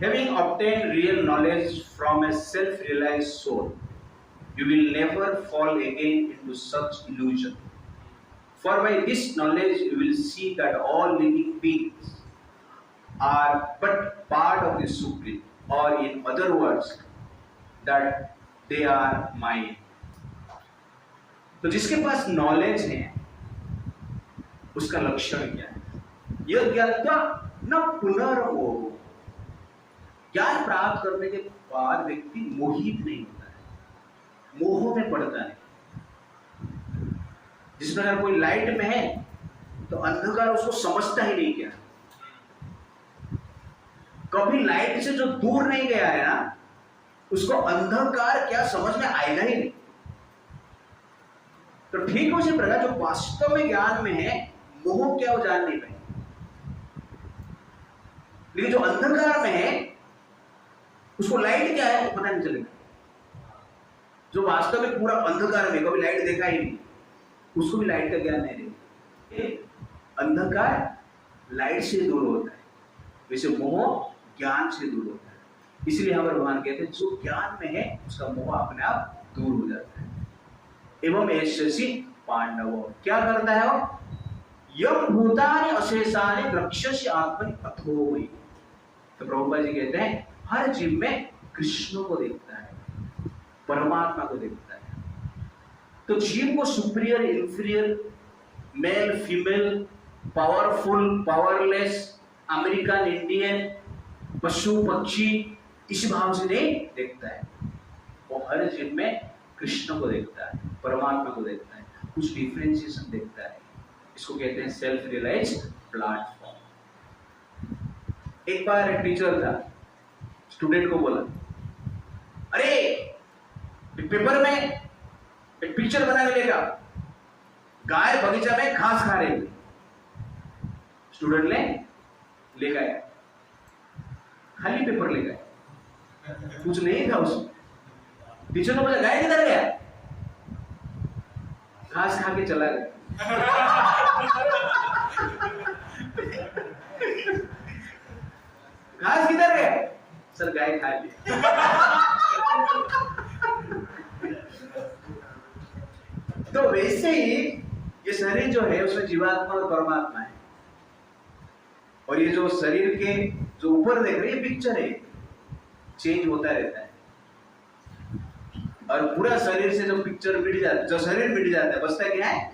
Having obtained real knowledge from a self-realized soul, you will never fall again into such illusion. For by this knowledge you will see that all living beings are but part of the Supreme, or in other words, that they are mine. तो जिसके पास नॉलेज है उसका लक्षण क्या है? यह ज्ञात्वा न पुनर्मोह, ज्ञान प्राप्त करने के बाद व्यक्ति मोहित नहीं होता है, मोह में पड़ता नहीं। जिस प्रकार कोई लाइट में है तो अंधकार उसको समझता ही नहीं, क्या कभी लाइट से जो दूर नहीं गया है ना, उसको अंधकार क्या समझ में आएगा ही नहीं। तो ठीक उसी प्रकार जो वास्तव में ज्ञान में है, मोह क्या वो जान नहीं पाए, लेकिन जो अंधकार में है उसको लाइट क्या है पता नहीं चलेगा। जो वास्तव में पूरा अंधकार में, कभी लाइट देखा ही नहीं, उसको भी लाइट का ज्ञान नहीं देते। अंधकार लाइट से दूर होता है, वैसे मोह ज्ञान से दूर होता है। इसलिए हमारे भगवान कहते हैं जो ज्ञान में है उसका मोह अपने आप दूर हो जाता है। एवं ऐसी पांडव क्या करता है वो, यम भूतानि अशेषानि द्रक्ष्यसि आत्मनि अथोमयि। तो प्रभुपाद जी कहते हैं हर जीव में कृष्ण को देखता है, परमात्मा को देखता है। तो जीव को superior inferior, male female, powerful powerless, American Indian, पशु पक्षी इस भाव से नहीं देखता है। वो हर जीव में कृष्ण को देखता है, परमात्मा को देखता है, कुछ डिफरेंशिएशन देखता है। इसको कहते हैं सेल्फ रियलाइज्ड प्लेटफॉर्म। एक बार एक टीचर था, स्टूडेंट को बोला, अरे पेपर में एक पिक्चर बना के लेगा, गाय बगीचा में घास खा रही। स्टूडेंट ने ले गया, खाली पेपर ले गया, कुछ नहीं था उसमें। टीचर ने बोला गाय किधर गया, घास खा के चला गया। घास किधर गया, सर गाय खा ली। तो वैसे ही ये शरीर जो है उसमें जीवात्मा और परमात्मा है, और ये जो शरीर के जो ऊपर देख रहे हैं पिक्चर है, चेंज होता रहता है। और पूरा शरीर से जो पिक्चर मिट जाता है, जो शरीर मिट जाता है, बचता क्या है,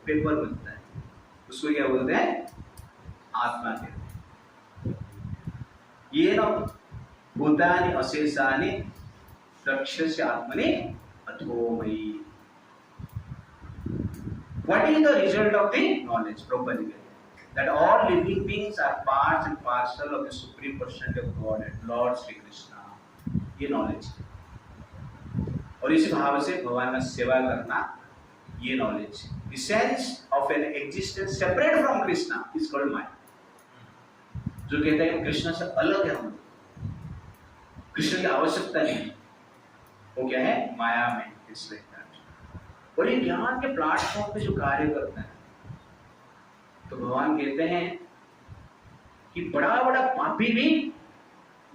पेपर बनता है। उसको क्या बोलते हैं, आत्मा कहते हैं। ये न भूतानि अशेषानि द्रक्ष्यसि आत्मनि अथोमयि। What is the result of the knowledge? Properly, that all living beings are parts and parcel of the supreme personality of God and Lord Shri Krishna. ये knowledge है। और इसी भाव से भगवान का सेवा करना, ये knowledge। The sense of an existence separate from Krishna is called Maya. जो कहता है कि कृष्ण से अलग है हम, कृष्ण की आवश्यकता नहीं, वो क्या है, माया में इसलिए। और ये ज्ञान के प्लेटफॉर्म पे जो कार्य करता है, तो भगवान कहते हैं कि बड़ा बड़ा पापी भी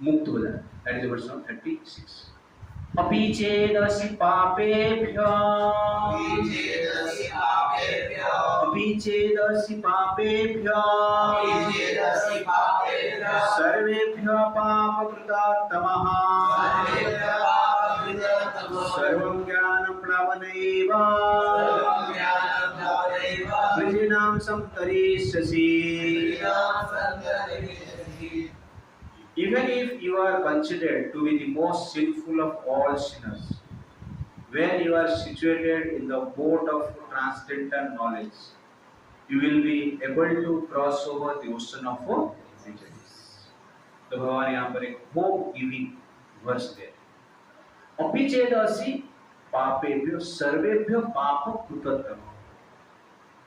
मुक्त हो जाता है। That is verse 36। अपि चेदसि पापेभ्यो सर्वेभ्यो पापकृतात्तमः सर्वं ज्ञानं प्लवनैव वृषीणां संतरिष्यसि। Even if you are considered to be the most sinful of all sinners, when you are situated in the boat of transcendental knowledge, you will be able to cross over the ocean of miseries. तो भगवान यहाँ पर एक hope giving verse दे। अपि चेदसि पापेभ्यो सर्वेभ्यो पाप कृततमः।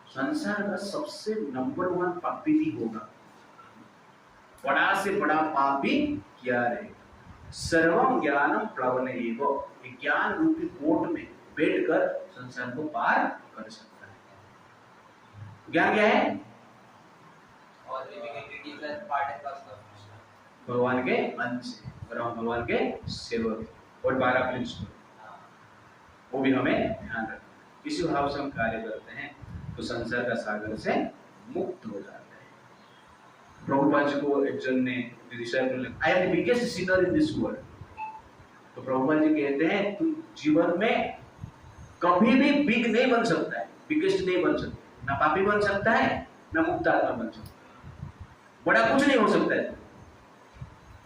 संसार का सबसे नंबर 1 पापी भी होगा, बड़ा से बड़ा पापी क्या रहेगा। सर्वं ज्ञानम प्लवनैव, ज्ञान रूपी बोट में बैठकर संसार को पार कर सकता है। ज्ञान क्या है, भगवान के अंश, भगवान के सेवक, और 12 प्रिंसिपल, वो भी हमें ध्यान रखना। इसी भाव से हम कार्य करते हैं तो संसार का सागर से मुक्त हो जाते हैं। प्रभुपाद जी को एक जन ने disciple, I am the biggest Sinner in this world. तो प्रभुपाद जी कहते हैं तू जीवन में कभी भी बिग नहीं बन सकता है, बिगेस्ट नहीं बन सकता, ना पापी बन सकता है, ना मुक्त आत्मा बन सकता है, बड़ा कुछ नहीं हो सकता है।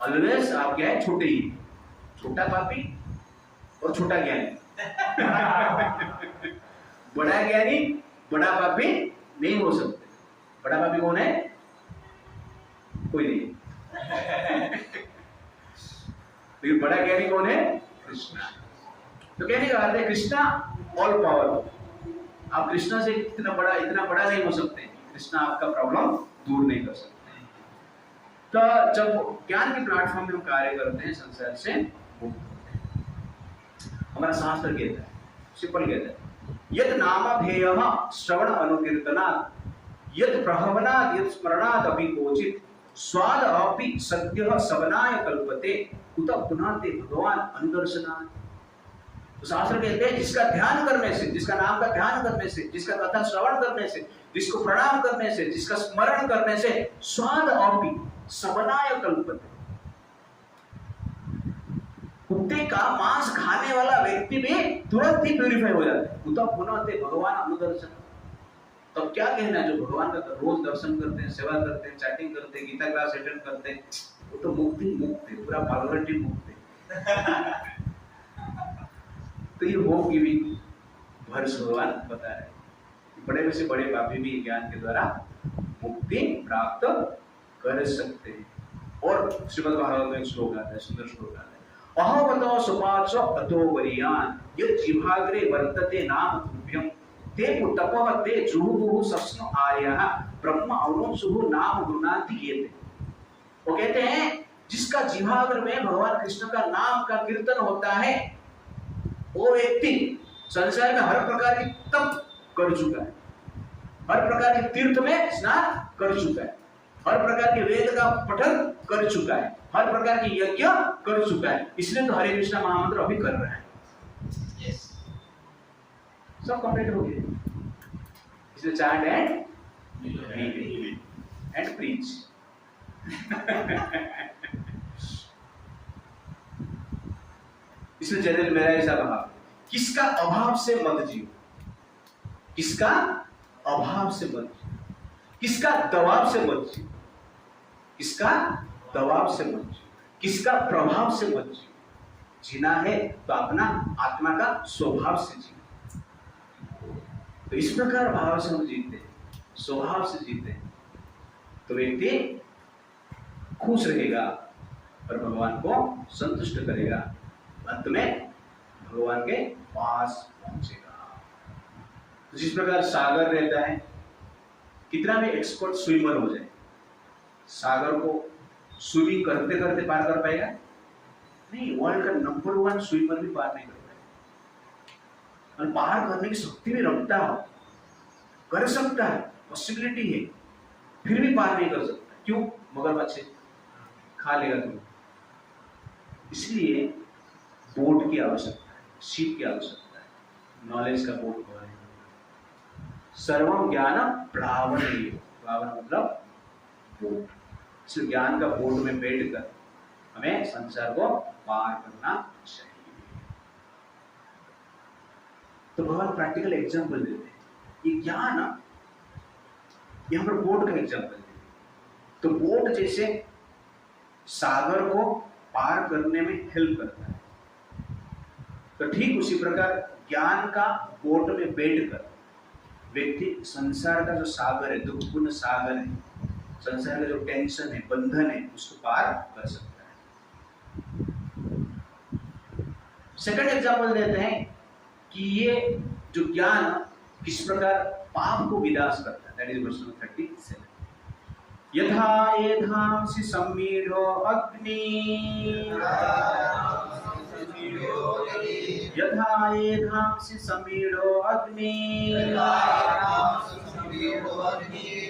ऑलवेज आप क्या है, छोटे ही, छोटा पापी और छोटा ज्ञानी। बड़ा ज्ञानी बड़ा पापी नहीं हो सकते। बड़ा पापी कौन है, कोई नहीं। लेकिन बड़ा ज्ञानी कौन है, कृष्णा। तो कहने का अर्थ है कृष्णा ऑल पावरफुल। आप कृष्णा से इतना बड़ा नहीं हो सकते, कृष्णा आपका प्रॉब्लम दूर नहीं कर सकते। तो जब ज्ञान के प्लेटफॉर्म में हम कार्य करते हैं, संसार से मुक्त होते हैं। हमारा शास्त्र कहता है, सिंपल कहता है, यद नामधेयः श्रवण अनुकीर्तनात् यद प्रहवनात् यद स्मरणात् अपि कोचित स्वाद अपि सद्यः सवनाय कल्पते उत पुनः ते भगवान अनुदर्शनात्। तो शास्त्र कहते हैं जिसका ध्यान करने से, जिसका नाम का ध्यान करने से, जिसका कथा श्रवण करने से, जिसको प्रणाम करने से, जिसका स्मरण करने से स्वाद अपि सवनाय कल्पते, कुत्ते का मांस खाने वाला व्यक्ति भी तुरंत ही प्यूरिफाई हो जाता है। उत पुनः ते भगवान अनुदर्शन। तो क्या कहना है जो भगवान का रोज दर्शन करते हैं, सेवा करते हैं, चैटिंग करते हैं, गीता क्लास अटेंड करते हैं, वो तो मुक्ति मुक्त है, पूरा पागलटी मुक्त है। तो ये होप गिविंग वर्ष भगवान बता रहे हैं, बड़े में से बड़े पापी भी ज्ञान के द्वारा मुक्ति प्राप्त कर सकते हैं। और श्रीमद् भागवत में एक श्लोक आता है, सुंदर श्लोक आता है, अहवतो सुपाच अतो वरियान यत् जिह्वाग्रे वर्तते नाम तुभ्यम ते तपः ते जुहुः सस्नो आर्यः ब्रह्म अवनोत्सुः नाम गुणान्ति येते। वो कहते हैं जिसका जिह्वाग्र में भगवान कृष्ण का नाम का कीर्तन होता है, वो व्यक्ति संसार में हर प्रकार की तप कर चुका है, हर प्रकार के तीर्थ में स्नान कर चुका है, हर प्रकार के वेद का पठन कर चुका है, हर प्रकार की यज्ञ कर चुका है, इसलिए तो हरे कृष्णा महामंत्र अभी कर रहा है। yes. सब कंप्लीट हो गया, इसलिए चैंट एंड प्रीच। इसलिए जनरल मेरा ऐसा कहा, किसका अभाव से मत जियो, किसका अभाव से मत जियो, किसका दबाव से मत जियो, किसका दबाव से मत जियो, किसका प्रभाव से मत जियो। जीना है तो अपना आत्मा का स्वभाव से जियो। तो इस प्रकार भाव से हम जीते हैं, स्वभाव से जीते हैं, तो व्यक्ति खुश रहेगा और भगवान को संतुष्ट करेगा, अंत में भगवान के पास पहुंचेगा। तो जिस प्रकार सागर रहता है, कितना भी एक्सपर्ट स्विमर हो जाए, सागर को स्विमिंग करते करते पार कर पाएगा नहीं। वर्ल्ड का नंबर 1 स्विमर भी पार नहीं कर पाएगा, और पार करने की शक्ति भी रखता हो, कर सकता है, पॉसिबिलिटी है, फिर भी पार नहीं कर सकता। क्यों? मगरमच्छ खा लेगा तुम। इसलिए बोट की आवश्यकता है, शिप की आवश्यकता है, नॉलेज का बोट हो है। सर्वम ज्ञानम प्लावनीय, प्लावन मतलब बोट। इसलिए ज्ञान का बोट में बैठकर हमें संसार को पार करना चाहिए। तो भगवान प्रैक्टिकल एग्जाम्पल देते हैं, ये ज्ञान यहां पर बोट का एग्जाम्पल देते हैं। तो बोट जैसे सागर को पार करने में हेल्प करता है, तो ठीक उसी प्रकार ज्ञान का बोट में बैठकर व्यक्ति संसार का जो सागर है, दुखपूर्ण सागर है, संसार का जो टेंशन है, बंधन है, उसको पार कर सकता है। सेकंड एग्जाम्पल देते हैं कि ये जो ज्ञान किस प्रकार पाप को विनाश करता है। That is verse 37। यथा एधांसि सम्मीढो अग्नि, यथा एधांसि सम्मीढो अग्नि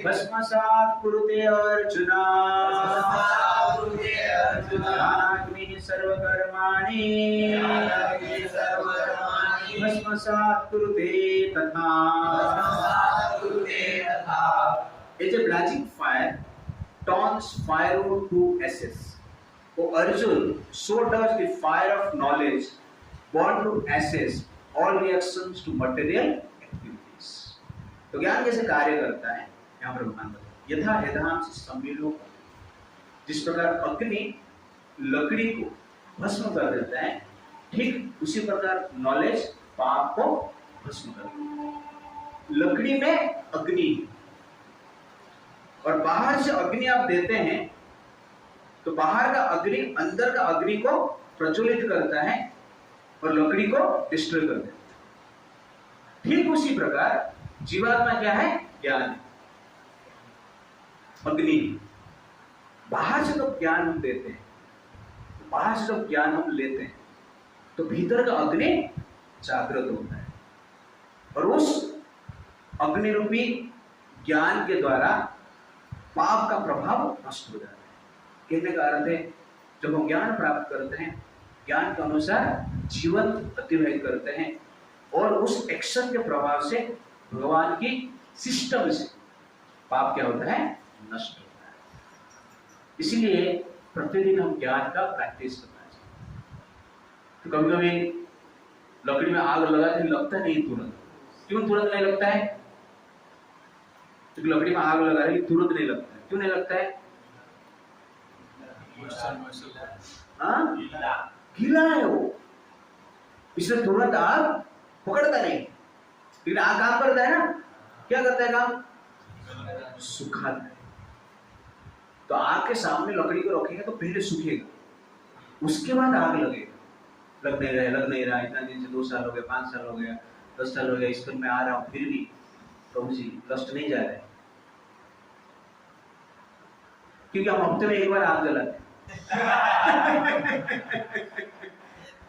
भस्मसात् कुरुते अर्जुन, ज्ञानाग्निः सर्वकर्माणि भस्मसात् कुरुते तथा। As a blazing fire turns firewood to ashes, O Arjun, so does the fire of knowledge burn to ashes all reactions to material activities. तो ज्ञान कैसे कार्य करता है यहाँ पर भगवान बताते हैं। यथा एधांसि सम्मीढो, जिस प्रकार अग्नि लकड़ी को भस्म कर देता है, ठीक उसी प्रकार नॉलेज पाप को भस्म कर देता है। लकड़ी में अग्नि और बाहर से अग्नि आप देते हैं तो बाहर का अग्नि अंदर का अग्नि को प्रज्वलित करता है और लकड़ी को डिस्ट्रॉय कर देता है। ठीक उसी प्रकार जीवात्मा क्या है? ज्ञान है, अग्नि। बाहर से तो ज्ञान हम देते हैं, बाहर से जब ज्ञान हम लेते हैं तो भीतर का अग्नि जागृत होता है। और उस अग्नि रूपी ज्ञान के द्वारा पाप का प्रभाव नष्ट हो जाता है। कहने का अर्थ है, जब हम ज्ञान प्राप्त करते हैं, ज्ञान के अनुसार जीवन अतिवाहित करते हैं और उस एक्शन के प्रभाव से भगवान की सिस्टम से पाप क्या होता है, नष्ट होता है। इसलिए प्रतिदिन हम ज्ञान का प्रैक्टिस करना चाहिए। तो कभी कभी लकड़ी में आग लगाते लगता नहीं तुरंत। क्यों तुरंत नहीं लगता है? क्योंकि लकड़ी में आग लगा रही तुरंत नहीं लगता है। क्यों नहीं लगता है? हाँ, गीला है वो, इसलिए तुरंत आग पकड़ता नहीं। लेकिन आग काम करता है ना, क्या करता है काम? सुखाता है। तो आग के सामने लकड़ी को रखेंगे तो पहले सूखेगा, उसके बाद आग लगेगा। लग नहीं रहा, इतना दिन से 2 साल हो गया, 5 साल हो गया, 10 साल हो गया, इस पर मैं आ रहा हूँ, फिर भी प्रभु जी कष्ट नहीं जा रहे। क्योंकि हम हफ्ते में एक बार आग जलाते हैं।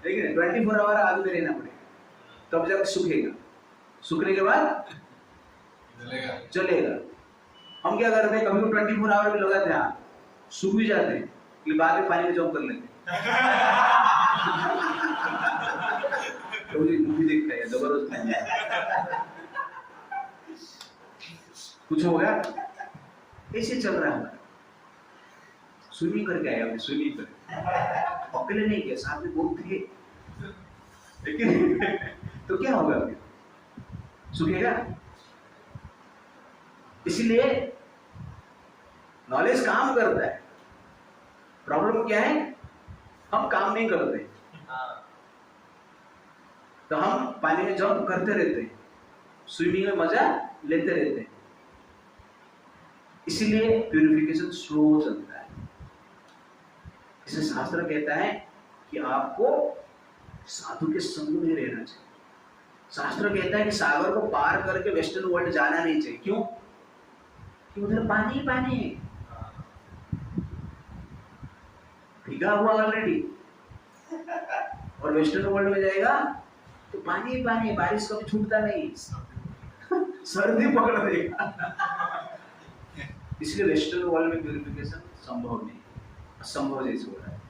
लेकिन 24 आवर आग में रहना पड़ेगा, तब जब सूखेगा। सूखने के बाद चलेगा। हम क्या करते हैं, कभी 24 आवर भी लगाते हैं, सूख भी जाते हैं, लेकिन बाद में पानी में जॉब कर लेते हैं। तो मूवी देखता है जबरदस्त, कुछ हो गया, ऐसे चल रहा है। स्विमिंग करके आया, हमने स्विमिंग करके, अकेले नहीं किया, साथ में बहुत थे, लेकिन तो क्या होगा, सूखेगा। इसलिए नॉलेज काम करता है। प्रॉब्लम क्या है, हम काम नहीं करते। तो हम पानी में जंप करते रहते हैं, स्विमिंग में मजा लेते रहते हैं, इसीलिए प्यूरिफिकेशन स्लो चलता है। इसे शास्त्र कहता है कि आपको साधु के संग में रहना चाहिए। शास्त्र कहता है कि सागर को पार करके वेस्टर्न वर्ल्ड जाना नहीं चाहिए। क्यों? कि उधर पानी ही पानी है, भीगा हुआ ऑलरेडी। और वेस्टर्न वर्ल्ड में जाएगा तो पानी ही पानी है, बारिश कभी छूटता नहीं, सर्दी पकड़ देगा। इसलिए वेस्टर्न वर्ल्ड में प्यूरिफिकेशन संभव नहीं, असंभव जैसे हो रहा है,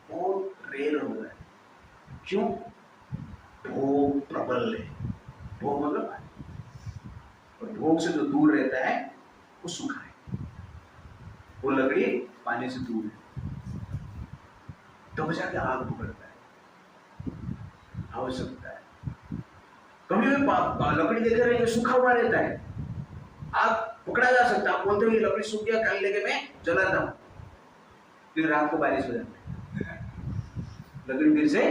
बहुत रेयर हो रहा है। क्यों? भोग प्रबल है। भोग मतलब पानी, और भोग से जो दूर रहता है वो सूखा है, वो लकड़ी पानी से दूर है, तब जाके आग पकड़ता है, आवश्यकता है। कभी भी लकड़ी देते रहे सूखा हुआ रहता है, आग पकड़ा जा सकता है। आप बोलते हो ये लकड़ी सूख गया, कल लेके मैं जलाता हूँ, फिर रात को बारिश हो जाती है, लकड़ी फिर से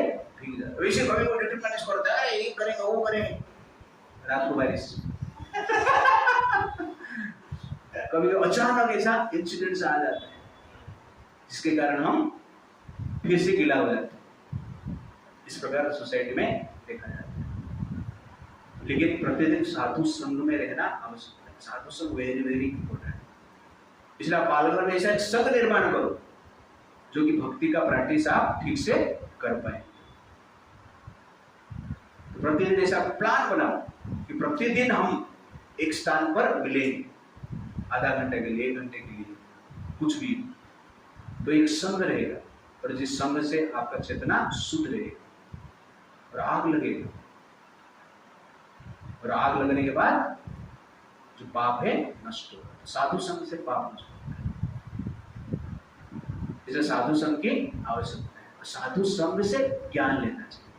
भीग जाता है। वैसे कभी वो डिटेक्ट मैनेज करता है, ये करेंगे वो करेंगे, रात को बारिश। कभी अचानक ऐसा इंसिडेंट आ जाता है जिसके कारण हम फिर से गीला हो जाते हैं। इस प्रकार सोसाइटी में देखा जाता है। लेकिन प्रतिदिन साधु संघ में रहना आवश्यक है। साधु संघ वेरी वेरी इंपॉर्टेंट है। इसलिए आप पालघर में ऐसा एक संघ निर्माण करो जो कि भक्ति का प्रैक्टिस आप ठीक से कर पाए। तो प्रतिदिन ऐसा प्लान बनाओ कि प्रतिदिन हम एक स्थान पर मिलेंगे, आधा घंटे के लिए, 1 घंटे के लिए, कुछ भी। तो एक संघ रहेगा और जिस संघ से आपका चेतना शुद्ध रहेगा और आग लगेगा, और आग लगने के बाद जो पाप है नष्ट होगा। साधु संघ से पाप नष्ट होता है, इसे साधु संघ की आवश्यकता है। साधु संघ से ज्ञान लेना चाहिए,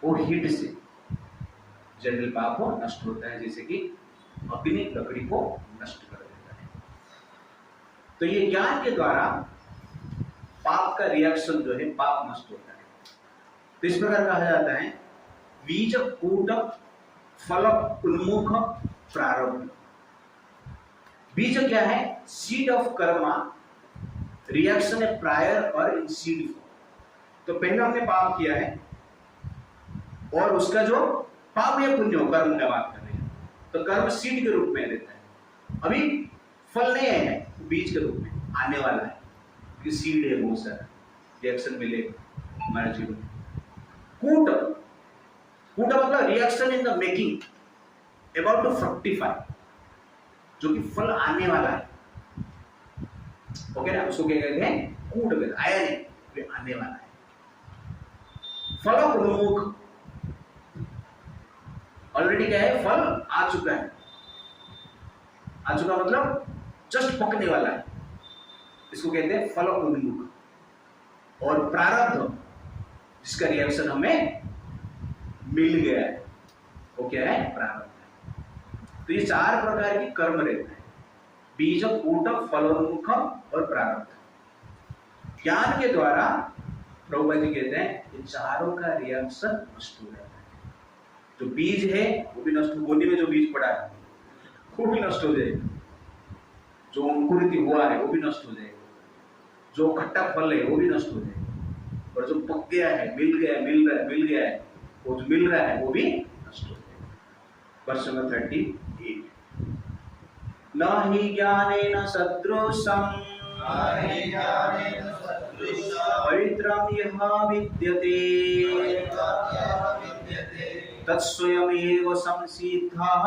वो हिट से जनरल पाप को नष्ट होता है, जैसे कि अग्नि लकड़ी को नष्ट कर देता है। तो ये ज्ञान के द्वारा पाप का रिएक्शन जो है, पाप नष्ट होता है। तो इस प्रकार कहा जाता है बीज कूट फल उन्मुख प्रारब्ध। बीज क्या है? सीड ऑफ कर्मा, रिएक्शन है प्रायर और इन सीड फॉर्म। तो पहले हमने पाप किया है और उसका जो पाप या पुण्य हो, कर्म का बात कर रहे हैं, तो कर्म सीड के रूप में रहता है। अभी फल नहीं है, बीज के रूप में आने वाला है, क्योंकि सीड है, बहुत सारा रिएक्शन मिलेगा हमारे जीवन में। कूट कूट मतलब reaction in the making about to fructify, जो कि फल आने वाला है। ओके ना, उसको क्या कहते हैं? कूट कहते हैं, आया नहीं, ये आने वाला है। फलोन्मुख ऑलरेडी क्या है? फल आ चुका है। आ चुका मतलब जस्ट पकने वाला है, इसको कहते हैं फलोन्मुख। और प्रारब्ध, जिसका रिएक्शन हमें मिल गया है, वो क्या है? प्रारब्ध। तो ये चार प्रकार की कर्म रहता है, बीज, कूट, फलोन्मुख और प्रारब्ध। ज्ञान के द्वारा प्रभुपाद जी कहते हैं ये चारों का रिएक्शन नष्ट हो जाता है। जो बीज है वो भी नष्ट, गोदी में जो बीज पड़ा है वो भी नष्ट हो जाएगा, जो अंकुरित हुआ है वो भी नष्ट हो जाएगा, जो खट्टा फल है वो भी नष्ट हो जाएगा, और जो पक गया है, मिल गया है, वो जो मिल रहा है वो भी नष्ट हो जाएगा। वर्ष नंबर 38, न हि ज्ञानेन सदृशम् पवित्रं यः विद्यते तत्स्वयमेव संसिद्धः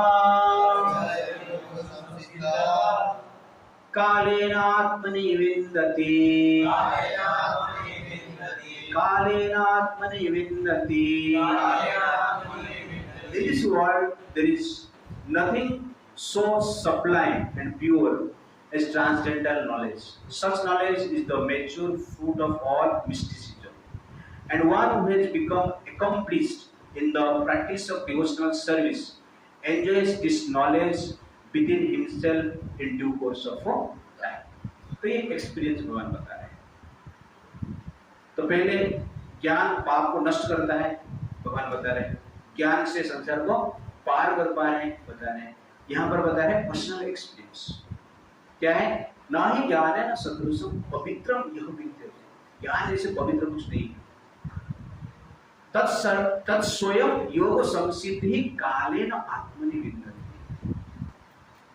कालेन आत्मनि विन्दति। In this world there is nothing so sublime and pure as transcendental knowledge. Such knowledge is the mature fruit of all mysticism. And one who has become accomplished in the practice of devotional service enjoys this knowledge within himself in due course of time. तो ये एक्सपीरियंस भगवान बता रहे हैं। तो पहले ज्ञान पाप को नष्ट करता है, भगवान बता रहे हैं। ज्ञान से संसार को पार कर पा रहे हैं, बता रहे हैं। यहाँ पर बता रहे हैं पर्सनल एक्सपीरियंस क्या है? ना ही ज्ञान है ना सदृशम पवित्रम यह विद्यते। ज्ञान जैसे पवित्र कुछ नहीं है। तत्स्वयं योग संसिद्धि कालेन आत्मनि विन्दति।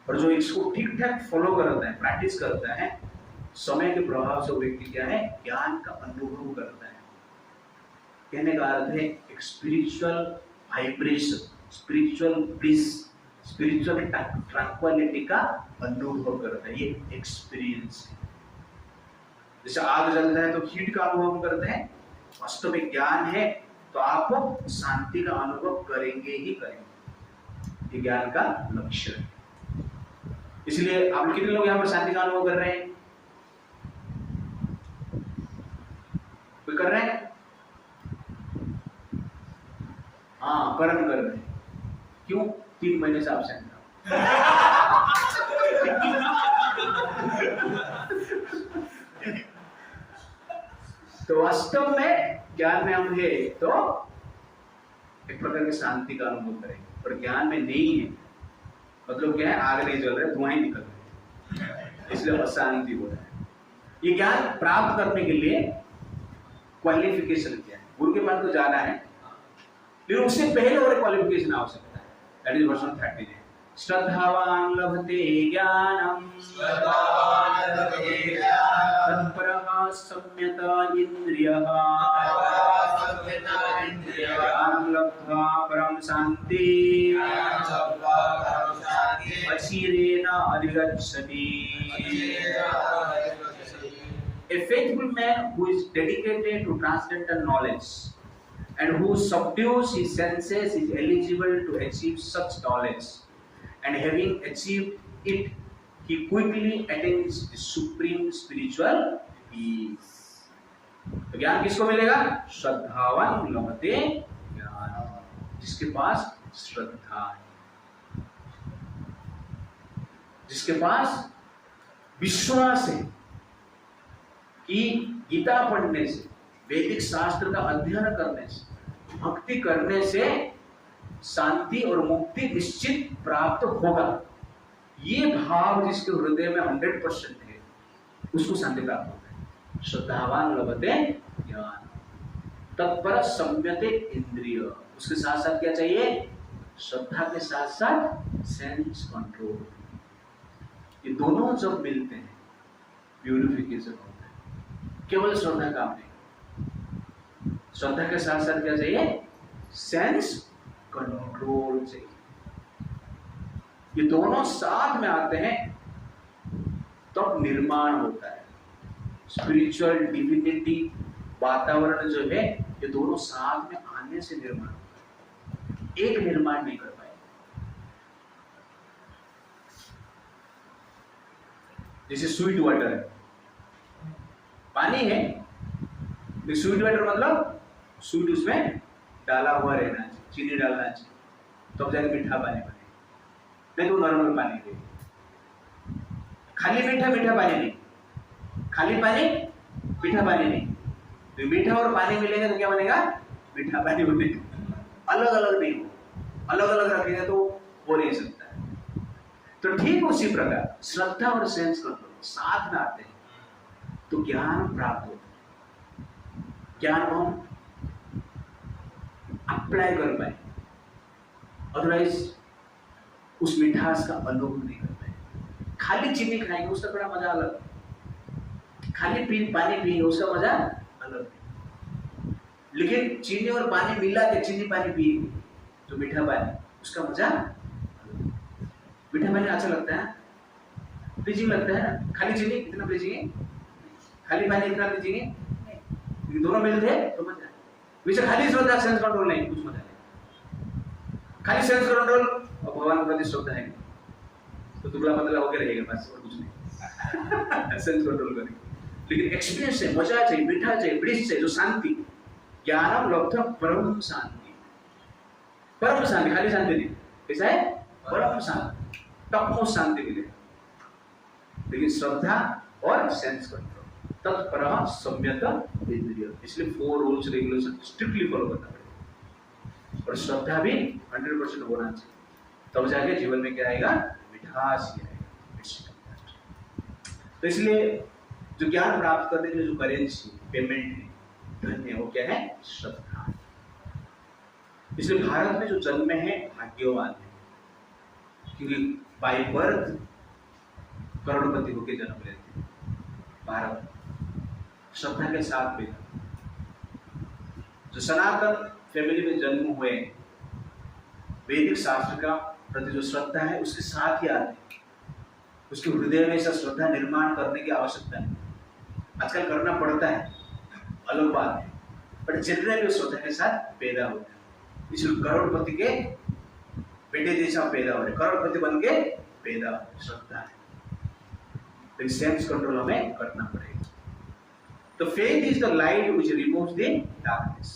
और जो इसको ठीक ठाक फॉलो करता है, प्रैक्टिस करता है, समय के प्रभाव से वो व्यक्ति क्या है? ज्ञान का अनुभव करता है। कहने का अर्थ है एक spiritual vibration, spiritual bliss, spiritual tranquillity का अनुभव करता है। ये एक्सपीरियंस है। जैसे आग जलता है तो हीट का अनुभव करते हैं, वास्तव में ज्ञान है तो आप शांति का अनुभव करेंगे ही करेंगे। ये ज्ञान का लक्ष्य है। इसलिए आप कितने लोग यहाँ पर शांति का अनुभव कर रहे हैं? कोई कर रहे हैं? हाँ, कर्म कर रहे हैं। क्यों? 3 महीने से एब्सेंट था। तो वास्तव में ज्ञान में हम है तो एक प्रकार की शांति का अनुभव करेंगे, पर ज्ञान में नहीं है मतलब क्या है? आग नहीं जल रहा, धुआं ही निकल रहा है, इसलिए अशांति हो रहा है। ये ज्ञान प्राप्त करने के लिए क्वालिफिकेशन क्या है? गुरु के पास तो जाना है, लेकिन उससे पहले और क्वालिफिकेशन आवश्यकता है। दैट इज वर्स 30 है। श्रद्धावान लभते ज्ञानम तत्परः सम्यता इंद्रियः ज्ञानं लब्ध्वा परम शांति अचिरेण अधिगच्छति। A faithful man who is dedicated to transcendental knowledge and who subdues his senses is eligible to achieve such knowledge, and having achieved it, he quickly attains the supreme spiritual peace. तो ज्ञान किसको मिलेगा? श्रद्धावान लभते ज्ञान, जिसके पास श्रद्धा है, जिसके पास विश्वास है कि गीता पढ़ने से, वैदिक शास्त्र का अध्ययन करने से, भक्ति करने से शांति और मुक्ति निश्चित प्राप्त होगा। ये भाव जिसके हृदय में 100% है, उसको शांति प्राप्त होता है। श्रद्धावान लभते ज्ञान तत्पर सम्यते इंद्रिय। उसके साथ साथ क्या चाहिए? श्रद्धा के साथ साथ सेंस कंट्रोल। ये दोनों जब मिलते हैं प्यूरिफिकेशन होता है। केवल श्रद्धा काम नहीं, श्रद्धा के साथ साथ क्या चाहिए? सेंस कंट्रोल चाहिए। ये दोनों साथ में आते हैं तो अब निर्माण होता है। स्पिरिचुअल डिविनिटी वातावरण जो है ये दोनों साथ में आने से निर्माण होता है, एक निर्माण नहीं कर पाए। जैसे स्वीट वाटर है, पानी है, स्वीट वाटर मतलब स्वीट उसमें डाला हुआ रहना चाहिए, चीनी डालना चाहिए, तो अब जाके मीठा पानी बने, नहीं तो नॉर्मल पानी दे। खाली मीठा मीठा पानी नहीं, खाली पानी मीठा पानी नहीं, तो मीठा और पानी मिलेगा तो क्या बनेगा? मीठा पानी बनेगा। अलग अलग नहीं हो, अलग अलग रखेंगे तो हो नहीं सकता है। तो ठीक उसी प्रकार श्रद्धा और सेंस कंट्रोल साथ में आते हैं तो ज्ञान प्राप्त होता है। ज्ञान को हम अप्लाई कर पाए, अदरवाइज उस मिठास का अनुभव नहीं कर पाए। खाली चीनी खाएंगे उसका बड़ा मजा अलग, खाली पानी पिएंगे उसका मजा अलग, लेकिन चीनी और पानी मिला के चीनी पानी पिएंगे जो मीठा पानी, उसका मजा अलग। मीठा पानी अच्छा लगता है, प्लीजिंग लगता है ना, खाली चीनी इतना प्लीजिंग है, खाली पानी इतना प्लीजिंग है, दोनों मिलते हैं तो मजा है। वैसे खाली श्रद्धा सेंस कंट्रोल नहीं, कुछ मजा नहीं। खाली सेंस कंट्रोल और भगवान के प्रति श्रद्धा है तो दुबला पतला होकर रहेगा बस, और कुछ नहीं। सेंस कंट्रोल करेंगे, लेकिन एक्सपीरियंस है, मजा चाहिए, मीठा चाहिए, ब्लिस चाहिए, जो शांति, ज्ञानम लब्धम परम शांति। परम शांति, खाली शांति नहीं, कैसा है? परम शांति, टॉपमोस्ट शांति मिलेगा। लेकिन श्रद्धा और सेंस कंट्रोल तत्परः सम्यक इंद्रिय, इसलिए 4 रूल्स रेगुलेशन स्ट्रिक्टली फॉलो करना पड़ेगा। और श्रद्धा भी 100% होना चाहिए, तब जाके जीवन में क्या आएगा? मिठास ही आएगा। तो इसलिए जो ज्ञान प्राप्त करने के लिए जो करेंसी पेमेंट है, धन है, वो क्या है? श्रद्धा। इसलिए भारत में जो जन्मे हैं भाग्यवान है, क्योंकि बाय बर्थ करोड़पति होकर जन्म लेते हैं। भारत श्रद्धा के साथ भी, जो सनातन फैमिली में जन्म हुए, वैदिक शास्त्र का प्रति जो श्रद्धा है उसके साथ ही आते हैं। उसके हृदय में ऐसा श्रद्धा निर्माण करने की आवश्यकता है। आजकल करना पड़ता है, अलग बात है, बट जनरली श्रद्धा के साथ पैदा होता है। इसलिए करोड़पति के बेटे जैसा पैदा हो रहे, करोड़पति बन के पैदा श्रद्धा है। तो सेंस कंट्रोल हमें करना पड़ेगा। तो faith is the light which removes the darkness.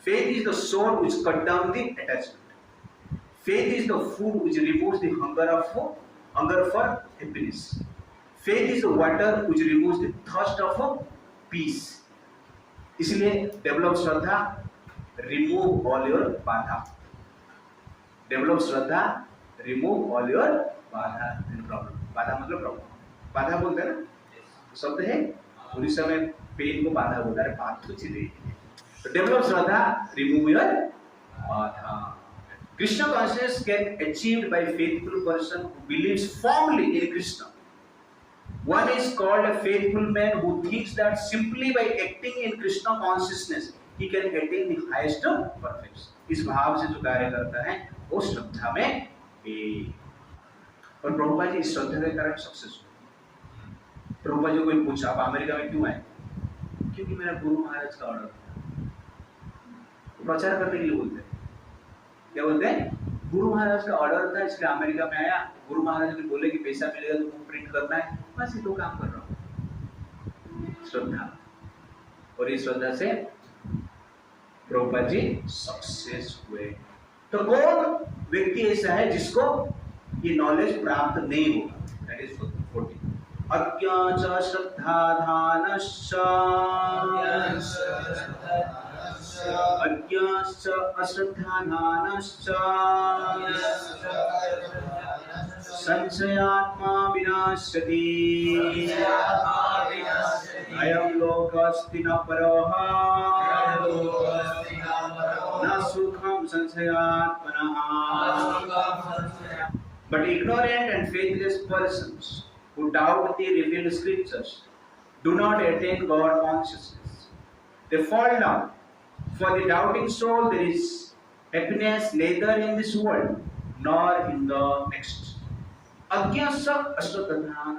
Faith is the sword which cut down the attachment. Faith is the food which removes the hunger for happiness. Faith is the water which removes the thirst of peace. इसलिए develop Shraddha, remove all your बाधा। Develop Shraddha, remove all your बाधा and problem. बाधा मतलब प्रॉब्लम, बाधा बोलते हैं ना, शब्द है उड़ीसा में पेन को बाधा बोलता है, बात तो चीजें। तो डेवलप श्रद्धा, रिमूव योर बाधा। Krishna consciousness can achieved by faithful person who believes firmly in Krishna. One is called a faithful man who thinks that simply by acting in Krishna consciousness he can attain the highest perfection. इस भाव से जो कार्य करता है वो श्रद्धा में है। और प्रभुपाद जी इस श्रद्धा के कारण सक्सेस हुए। प्रभुपाद जी को कोई पूछा आप अमेरिका में क्यों आए? क्योंकि मेरा गुरु महाराज का ऑर्डर था। प्रचार करने के लिए बोलते हैं, क्या बोलते हैं? गुरु महाराज का ऑर्डर था इसलिए अमेरिका में आया। गुरु महाराज ने बोले कि पैसा मिलेगा तो बुक प्रिंट करना है, बस ये 2 काम कर रहा हूँ। श्रद्धा, और इस श्रद्धा से प्रभुपाद जी सक्सेस हुए। तो कौन व्यक्ति ऐसा है जिसको ये नॉलेज प्राप्त नहीं होगा? That is 14। अज्ञाच श्रद्धाधानश्च अज्ञाश्च अश्रद्धाधानश्च संशयात्मा विनाश्यति अयं लोकस्ति न परः न सुखं संशयात्मनः। But ignorant and faithless persons who doubt the revealed scriptures do not attain God consciousness. They fall down. For the doubting soul, there is happiness neither in this world nor in the next. अज्ञा सब अश्रद्धान,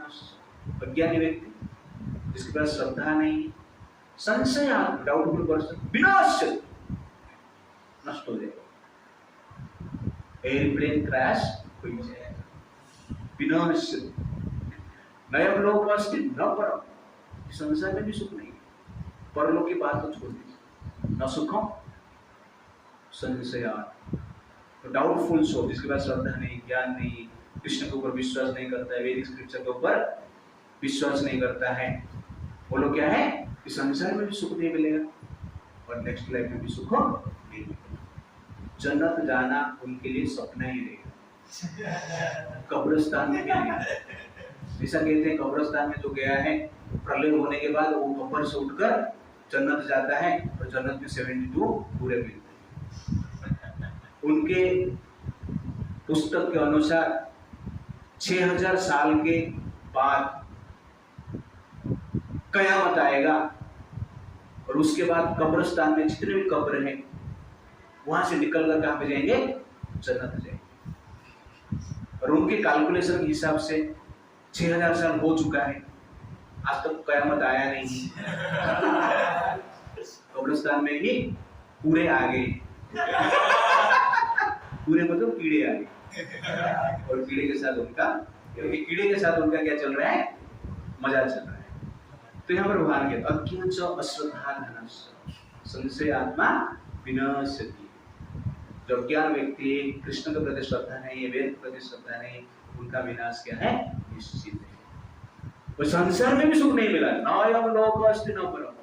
अज्ञानी व्यक्ति जिसके पास श्रद्धा नहीं, संशय, डाउटफुल पर्सन, विनाश, नष्ट हो जाएगा, एयरप्लेन क्रैश हो जाएगा, विनाश। नयम लोक अस्ति न परम, संसार में भी सुख नहीं, परलोक की बात तो छोड़ दीजिए, न सुखम संशयात्। तो डाउटफुल सोल, जिसके पास श्रद्धा नहीं, ज्ञान नहीं, कृष्ण के ऊपर विश्वास नहीं करता है, वैदिक स्क्रिप्चर के ऊपर विश्वास नहीं करता है, वो लोग क्या है कि संसार में भी सुख नहीं मिलेगा और नेक्स्ट लाइफ में भी सुख नहीं मिलेगा। जन्नत जाना उनके लिए सपना ही रहेगा, कब्रिस्तान में भी नहीं। ऐसा कहते हैं कब्रिस्तान में जो गया है प्रलय होने के बाद वो कब्र से उठकर जन्नत जाता है और जन्नत में 72 पूरे मिलते हैं। उनके पुस्तक के अनुसार 6000 साल के बाद कयामत आएगा और उसके बाद कब्रिस्तान में जितने भी कब्र हैं वहां से निकलकर कहां पे जाएंगे, जन्नत जाएंगे। और उनके कैलकुलेशन के हिसाब से 6000 साल हो चुका है, आज तक कयामत आया नहीं, कब्रिस्तान में ही पूरे आ गए, पूरे मतलब कीड़े आ गए, और कीड़े के साथ उनका क्या चल रहा है, मजा चल रहा है। तो यहाँ पर भगवान कहते अज्ञान च अश्रद्धा धनस्य संशय आत्मा विनश्यति। जो अज्ञान व्यक्ति कृष्ण के प्रति श्रद्धा नहीं है, वेद के प्रति श्रद्धा नहीं, उनका विनाश क्या है, निश्चित है। और संसार में भी सुख नहीं मिला, नायम लोक अस्ति न परम,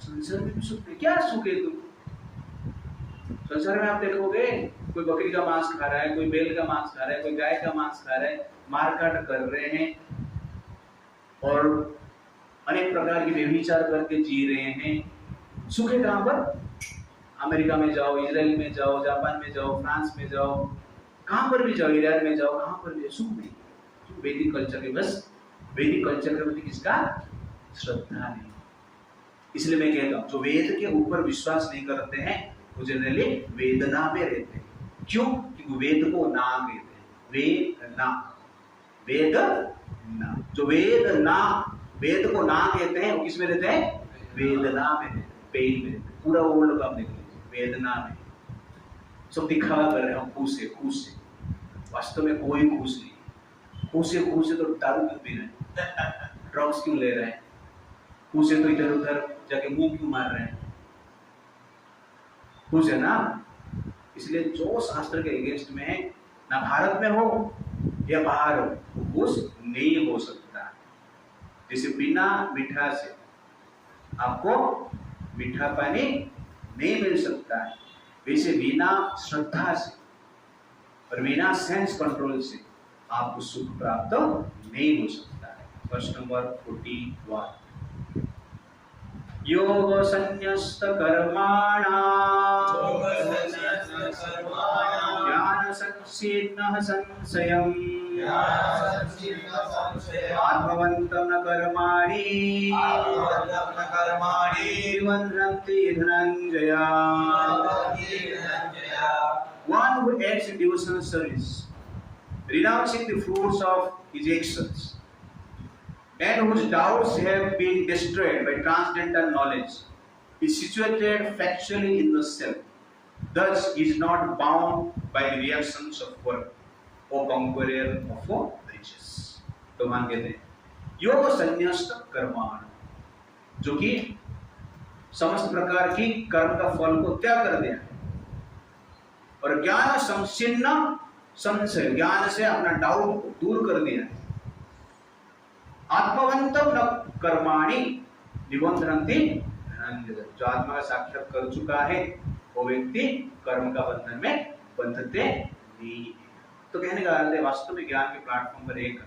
संसार में भी सुख नहीं। क्या सुख है तुम संसार में? आप देखोगे कोई बकरी का मांस खा रहा है, कोई बैल का मांस खा रहा है, कोई गाय का मांस खा रहा है, मारकाट कर रहे हैं और अनेक प्रकार की व्यभिचार करके जी रहे हैं। सुख है कहां पर? अमेरिका में जाओ, इजराइल में जाओ, जापान में जाओ, फ्रांस में जाओ, कहां पर भी जाओ, ईरान में जाओ, कहां पर भी सुख नहीं। वैदिक कल्चर के बस वैदिक कल्चर के प्रति किसका श्रद्धा नहीं। इसलिए मैं कहता हूं जो वेद के ऊपर विश्वास नहीं करते हैं वो जनरली वेदना में रहते हैं। क्यों? क्योंकि वेद को ना कहते हैं, वेद ना, जो वेद को ना कहते हैं वो किस में रहते हैं? वेदना में रहते हैं, पेन में रहते हैं। पूरा वर्ल्ड का आप देख लीजिए, वेदना में सब दिखावा कर रहे हैं, खुश है, वास्तव में कोई खुश नहीं। खुश है तो दारू क्यों पी रहे हैं, ड्रग्स क्यों ले रहे हैं, खुश है तो इधर उधर जाके मुंह क्यों मार रहे हैं, खुश है ना। इसलिए जो शास्त्र के अगेंस्ट में है, ना भारत में हो या बाहर हो, खुश नहीं हो सकता। जैसे बिना मीठा से आपको मीठा पानी नहीं मिल सकता है, वैसे बिना श्रद्धा से और बिना सेंस कंट्रोल से आपको सुख प्राप्त नहीं हो सकता है। वर्ष नंबर 41 योग संन्यस्त कर्माणा ज्ञान संसीन्नः संशयम् आत्मवन्तं न कर्माणि निबध्नन्ति Dhananjay. One who acts in devotional service, renouncing the fruits of his actions, and whose doubts have been destroyed by transcendental knowledge, is situated factually in the self. Thus, he is not bound by the reactions of work, or conqueror of riches. तो मान कहते हैं योग संन्यस्त कर्माण, जो कि समस्त प्रकार की कर्म का फल को त्याग कर दिया है, और ज्ञान संसिन्न संशय, ज्ञान से अपना डाउट दूर कर दिया है। आत्मवंतम न कर्माणि निबध्नन्ति धनञ्जय, जो आत्मा का साक्षात कर चुका है वो व्यक्ति कर्म का बंधन में बंधते नहीं है। तो कहने का अर्थ है वास्तव में ज्ञान के प्लेटफॉर्म पर एक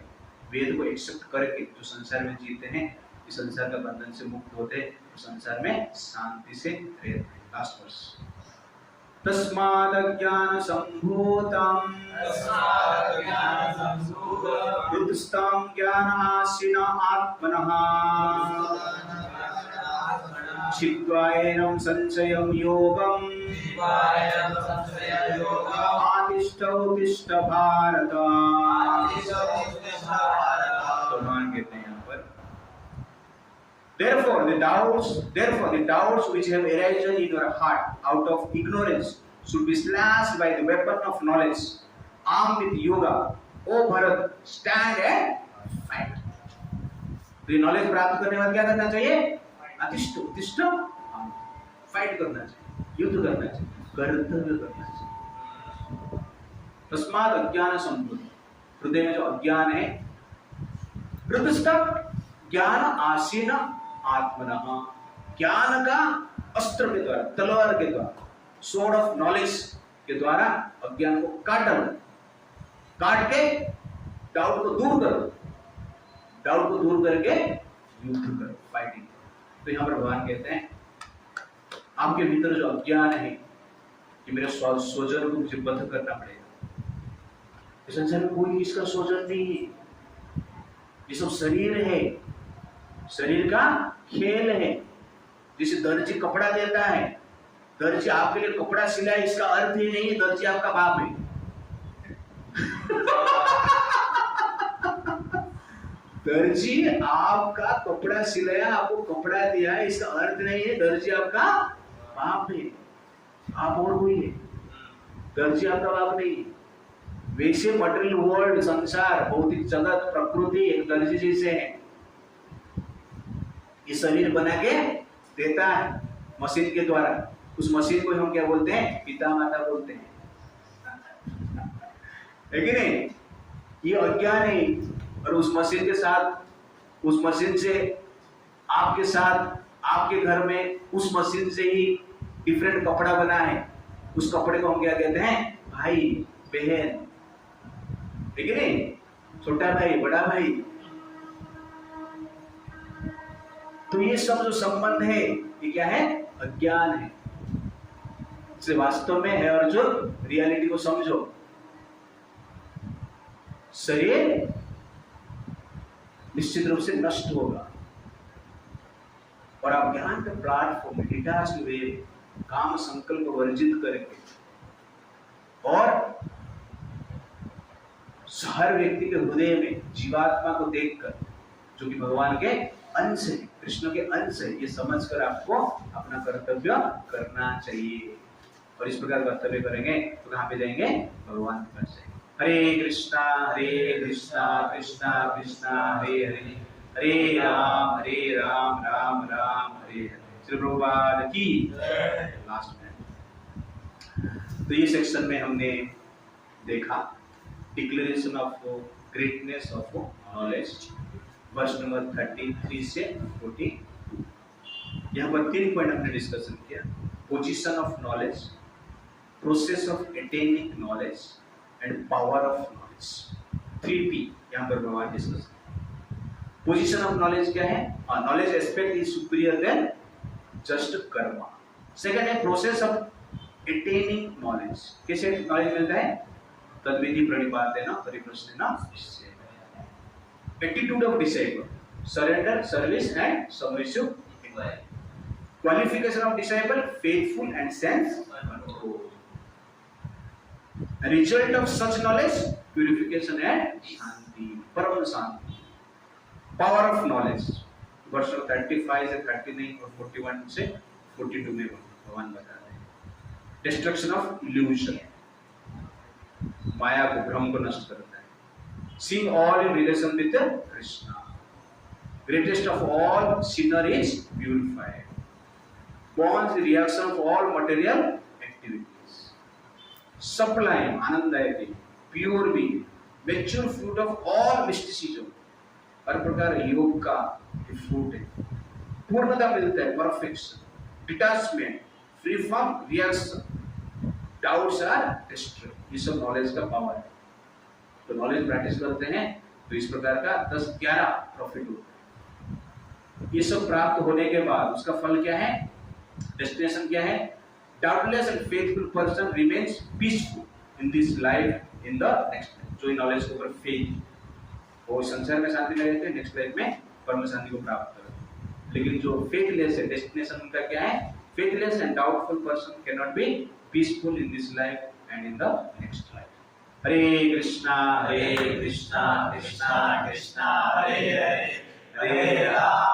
वेद को एक्सेप्ट करके जो संसार में जीते हैं, इस संसार का बंधन से मुक्त होते, तो संसार में शांति से रहते हैं। लास्ट वर्स तस्माद् ज्ञान संभूतम् हृदस्थं ज्ञानासीन आत्मनः छिद्वायनं संशयं योगम् आतिष्ठौ तिष्ठ भारत। तो मान कहते हैं यहाँ पर therefore the doubts which have arisen in your heart out of ignorance should be slashed by the weapon of knowledge armed with yoga. O Bharat, stand and fight. तो ये नॉलेज प्राप्त करने के बाद क्या करना चाहिए? अतिष्ठ तिष्ठ फाइट करना चाहिए, युद्ध करना चाहिए, कर्तव्य करना चाहिए। तस्मात् अज्ञान संभूत, हृदय में जो अज्ञान है, हृदयस्थ ज्ञान आसीन आत्मनः, ज्ञान का अस्त्र के द्वारा, तलवार के द्वारा, स्वॉर्ड ऑफ नॉलेज के द्वारा अज्ञान को काट के डाउट को दूर करो, डाउट को दूर करके युद्ध करो, फाइटिंग। तो यहाँ पर भगवान कहते हैं आपके भीतर जो अज्ञान है कि मेरे स्वजन को मुझे बंध करना पड़ेगा। इस संसार में कोई इसका स्वजन नहीं है, ये सब शरीर है, शरीर का खेल है। जिसे दर्जी कपड़ा देता है, दर्जी आपके लिए कपड़ा सिलाए, इसका अर्थ ही नहीं है दर्जी आपका बाप है। दर्जी आपका कपड़ा सिलाया, आपको कपड़ा दिया है, इसका अर्थ नहीं है दर्जी आपका बाप है। आप और कोई है, दर्जी आपका बाप नहीं है। वैसे मटेरियल वर्ल्ड, संसार, भौतिक जगत, प्रकृति एक दर्जी जैसे है। ये शरीर बना के देता है मशीन के द्वारा। उस मशीन को हम क्या बोलते हैं? पिता माता बोलते हैं, है कि नहीं? ये अज्ञान है। और उस मशीन के साथ, उस मशीन से आपके साथ, आपके घर में उस मशीन से ही डिफरेंट कपड़ा बना है। उस कपड़े को हम क्या कहते हैं? भाई बहन, ठीक है नहीं? छोटा भाई, बड़ा भाई। तो ये सब जो संबंध है, ये क्या है? अज्ञान है। इसे वास्तव में है अर्जुन, रियलिटी को समझो। शरीर निश्चित रूप से नष्ट होगा और आप ज्ञान के प्लेटफॉर्म में डिटाच हुए काम संकल्प वर्जित करेंगे। और हर व्यक्ति के हृदय में जीवात्मा को देखकर, जो कि भगवान के अंश है, कृष्ण के अंश है, ये समझकर आपको अपना कर्तव्य करना चाहिए। और इस प्रकार कर्तव्य करेंगे तो कहाँ पे जाएंगे? भगवान के पास जाएंगे। हरे कृष्णा कृष्णा कृष्णा हरे हरे, हरे राम राम राम हरे हरे। श्री प्रभुपाद की लास्ट में। तो ये सेक्शन में हमने देखा declaration of greatness of knowledge, वर्ष नंबर 33 से 42। यहाँ पर 3 पॉइंट हमने डिस्कशन किया। Position of knowledge, process of attaining knowledge and power of knowledge. 3P यहाँ पर भगवान डिस्कस। पोजीशन ऑफ नॉलेज क्या है? Knowledge aspect is superior than just karma. Second है प्रोसेस ऑफ अटेनिंग नॉलेज। कैसे नॉलेज मिलता है? तद्विधि प्रणिपातेन परिप्रश्नेन निश्चयेन। Attitude of disciple, surrender, service and submissive inquiry. Qualification of disciple, faithful and sense control. Result of such knowledge, purification and shanti, param shanti. Power of knowledge, वर्ष 35 से 39 और 41 से 42 में भगवान बताते हैं। डिस्ट्रक्शन ऑफ इल्यूजन, माया को, भ्रम को नष्ट करता है। Seeing all in relation with Krishna. Greatest of all, sinner is purified. Bonds the reaction of all material activities. Sublime, आनंददायक, pure being, mature fruit of all mysticism. हर प्रकार योग का फ्रूट है। पूर्णता मिलता है, perfection, detachment, free from reaction, doubts are destroyed. ये सब नॉलेज का पावर है। तो नॉलेज प्रैक्टिस करते हैं तो इस प्रकार का 10-11 प्रॉफिट होता है। ये सब प्राप्त होने के बाद उसका फल क्या है? डेस्टिनेशन क्या है? Doubtless and faithful person remains peaceful in this life, in the next life. जो इन नॉलेज के ऊपर फेथ, वो संसार में शांति में रहते हैं, नेक्स्ट लाइफ में परम शांति को प्राप्त करते हैं। लेकिन जो फेथलेस है, डेस्टिनेशन उनका क्या है? Faithless and doubtful person can not be peaceful in this life and in the next life. Hare Krishna Krishna Krishna Krishna Hare Hare, Hare Ram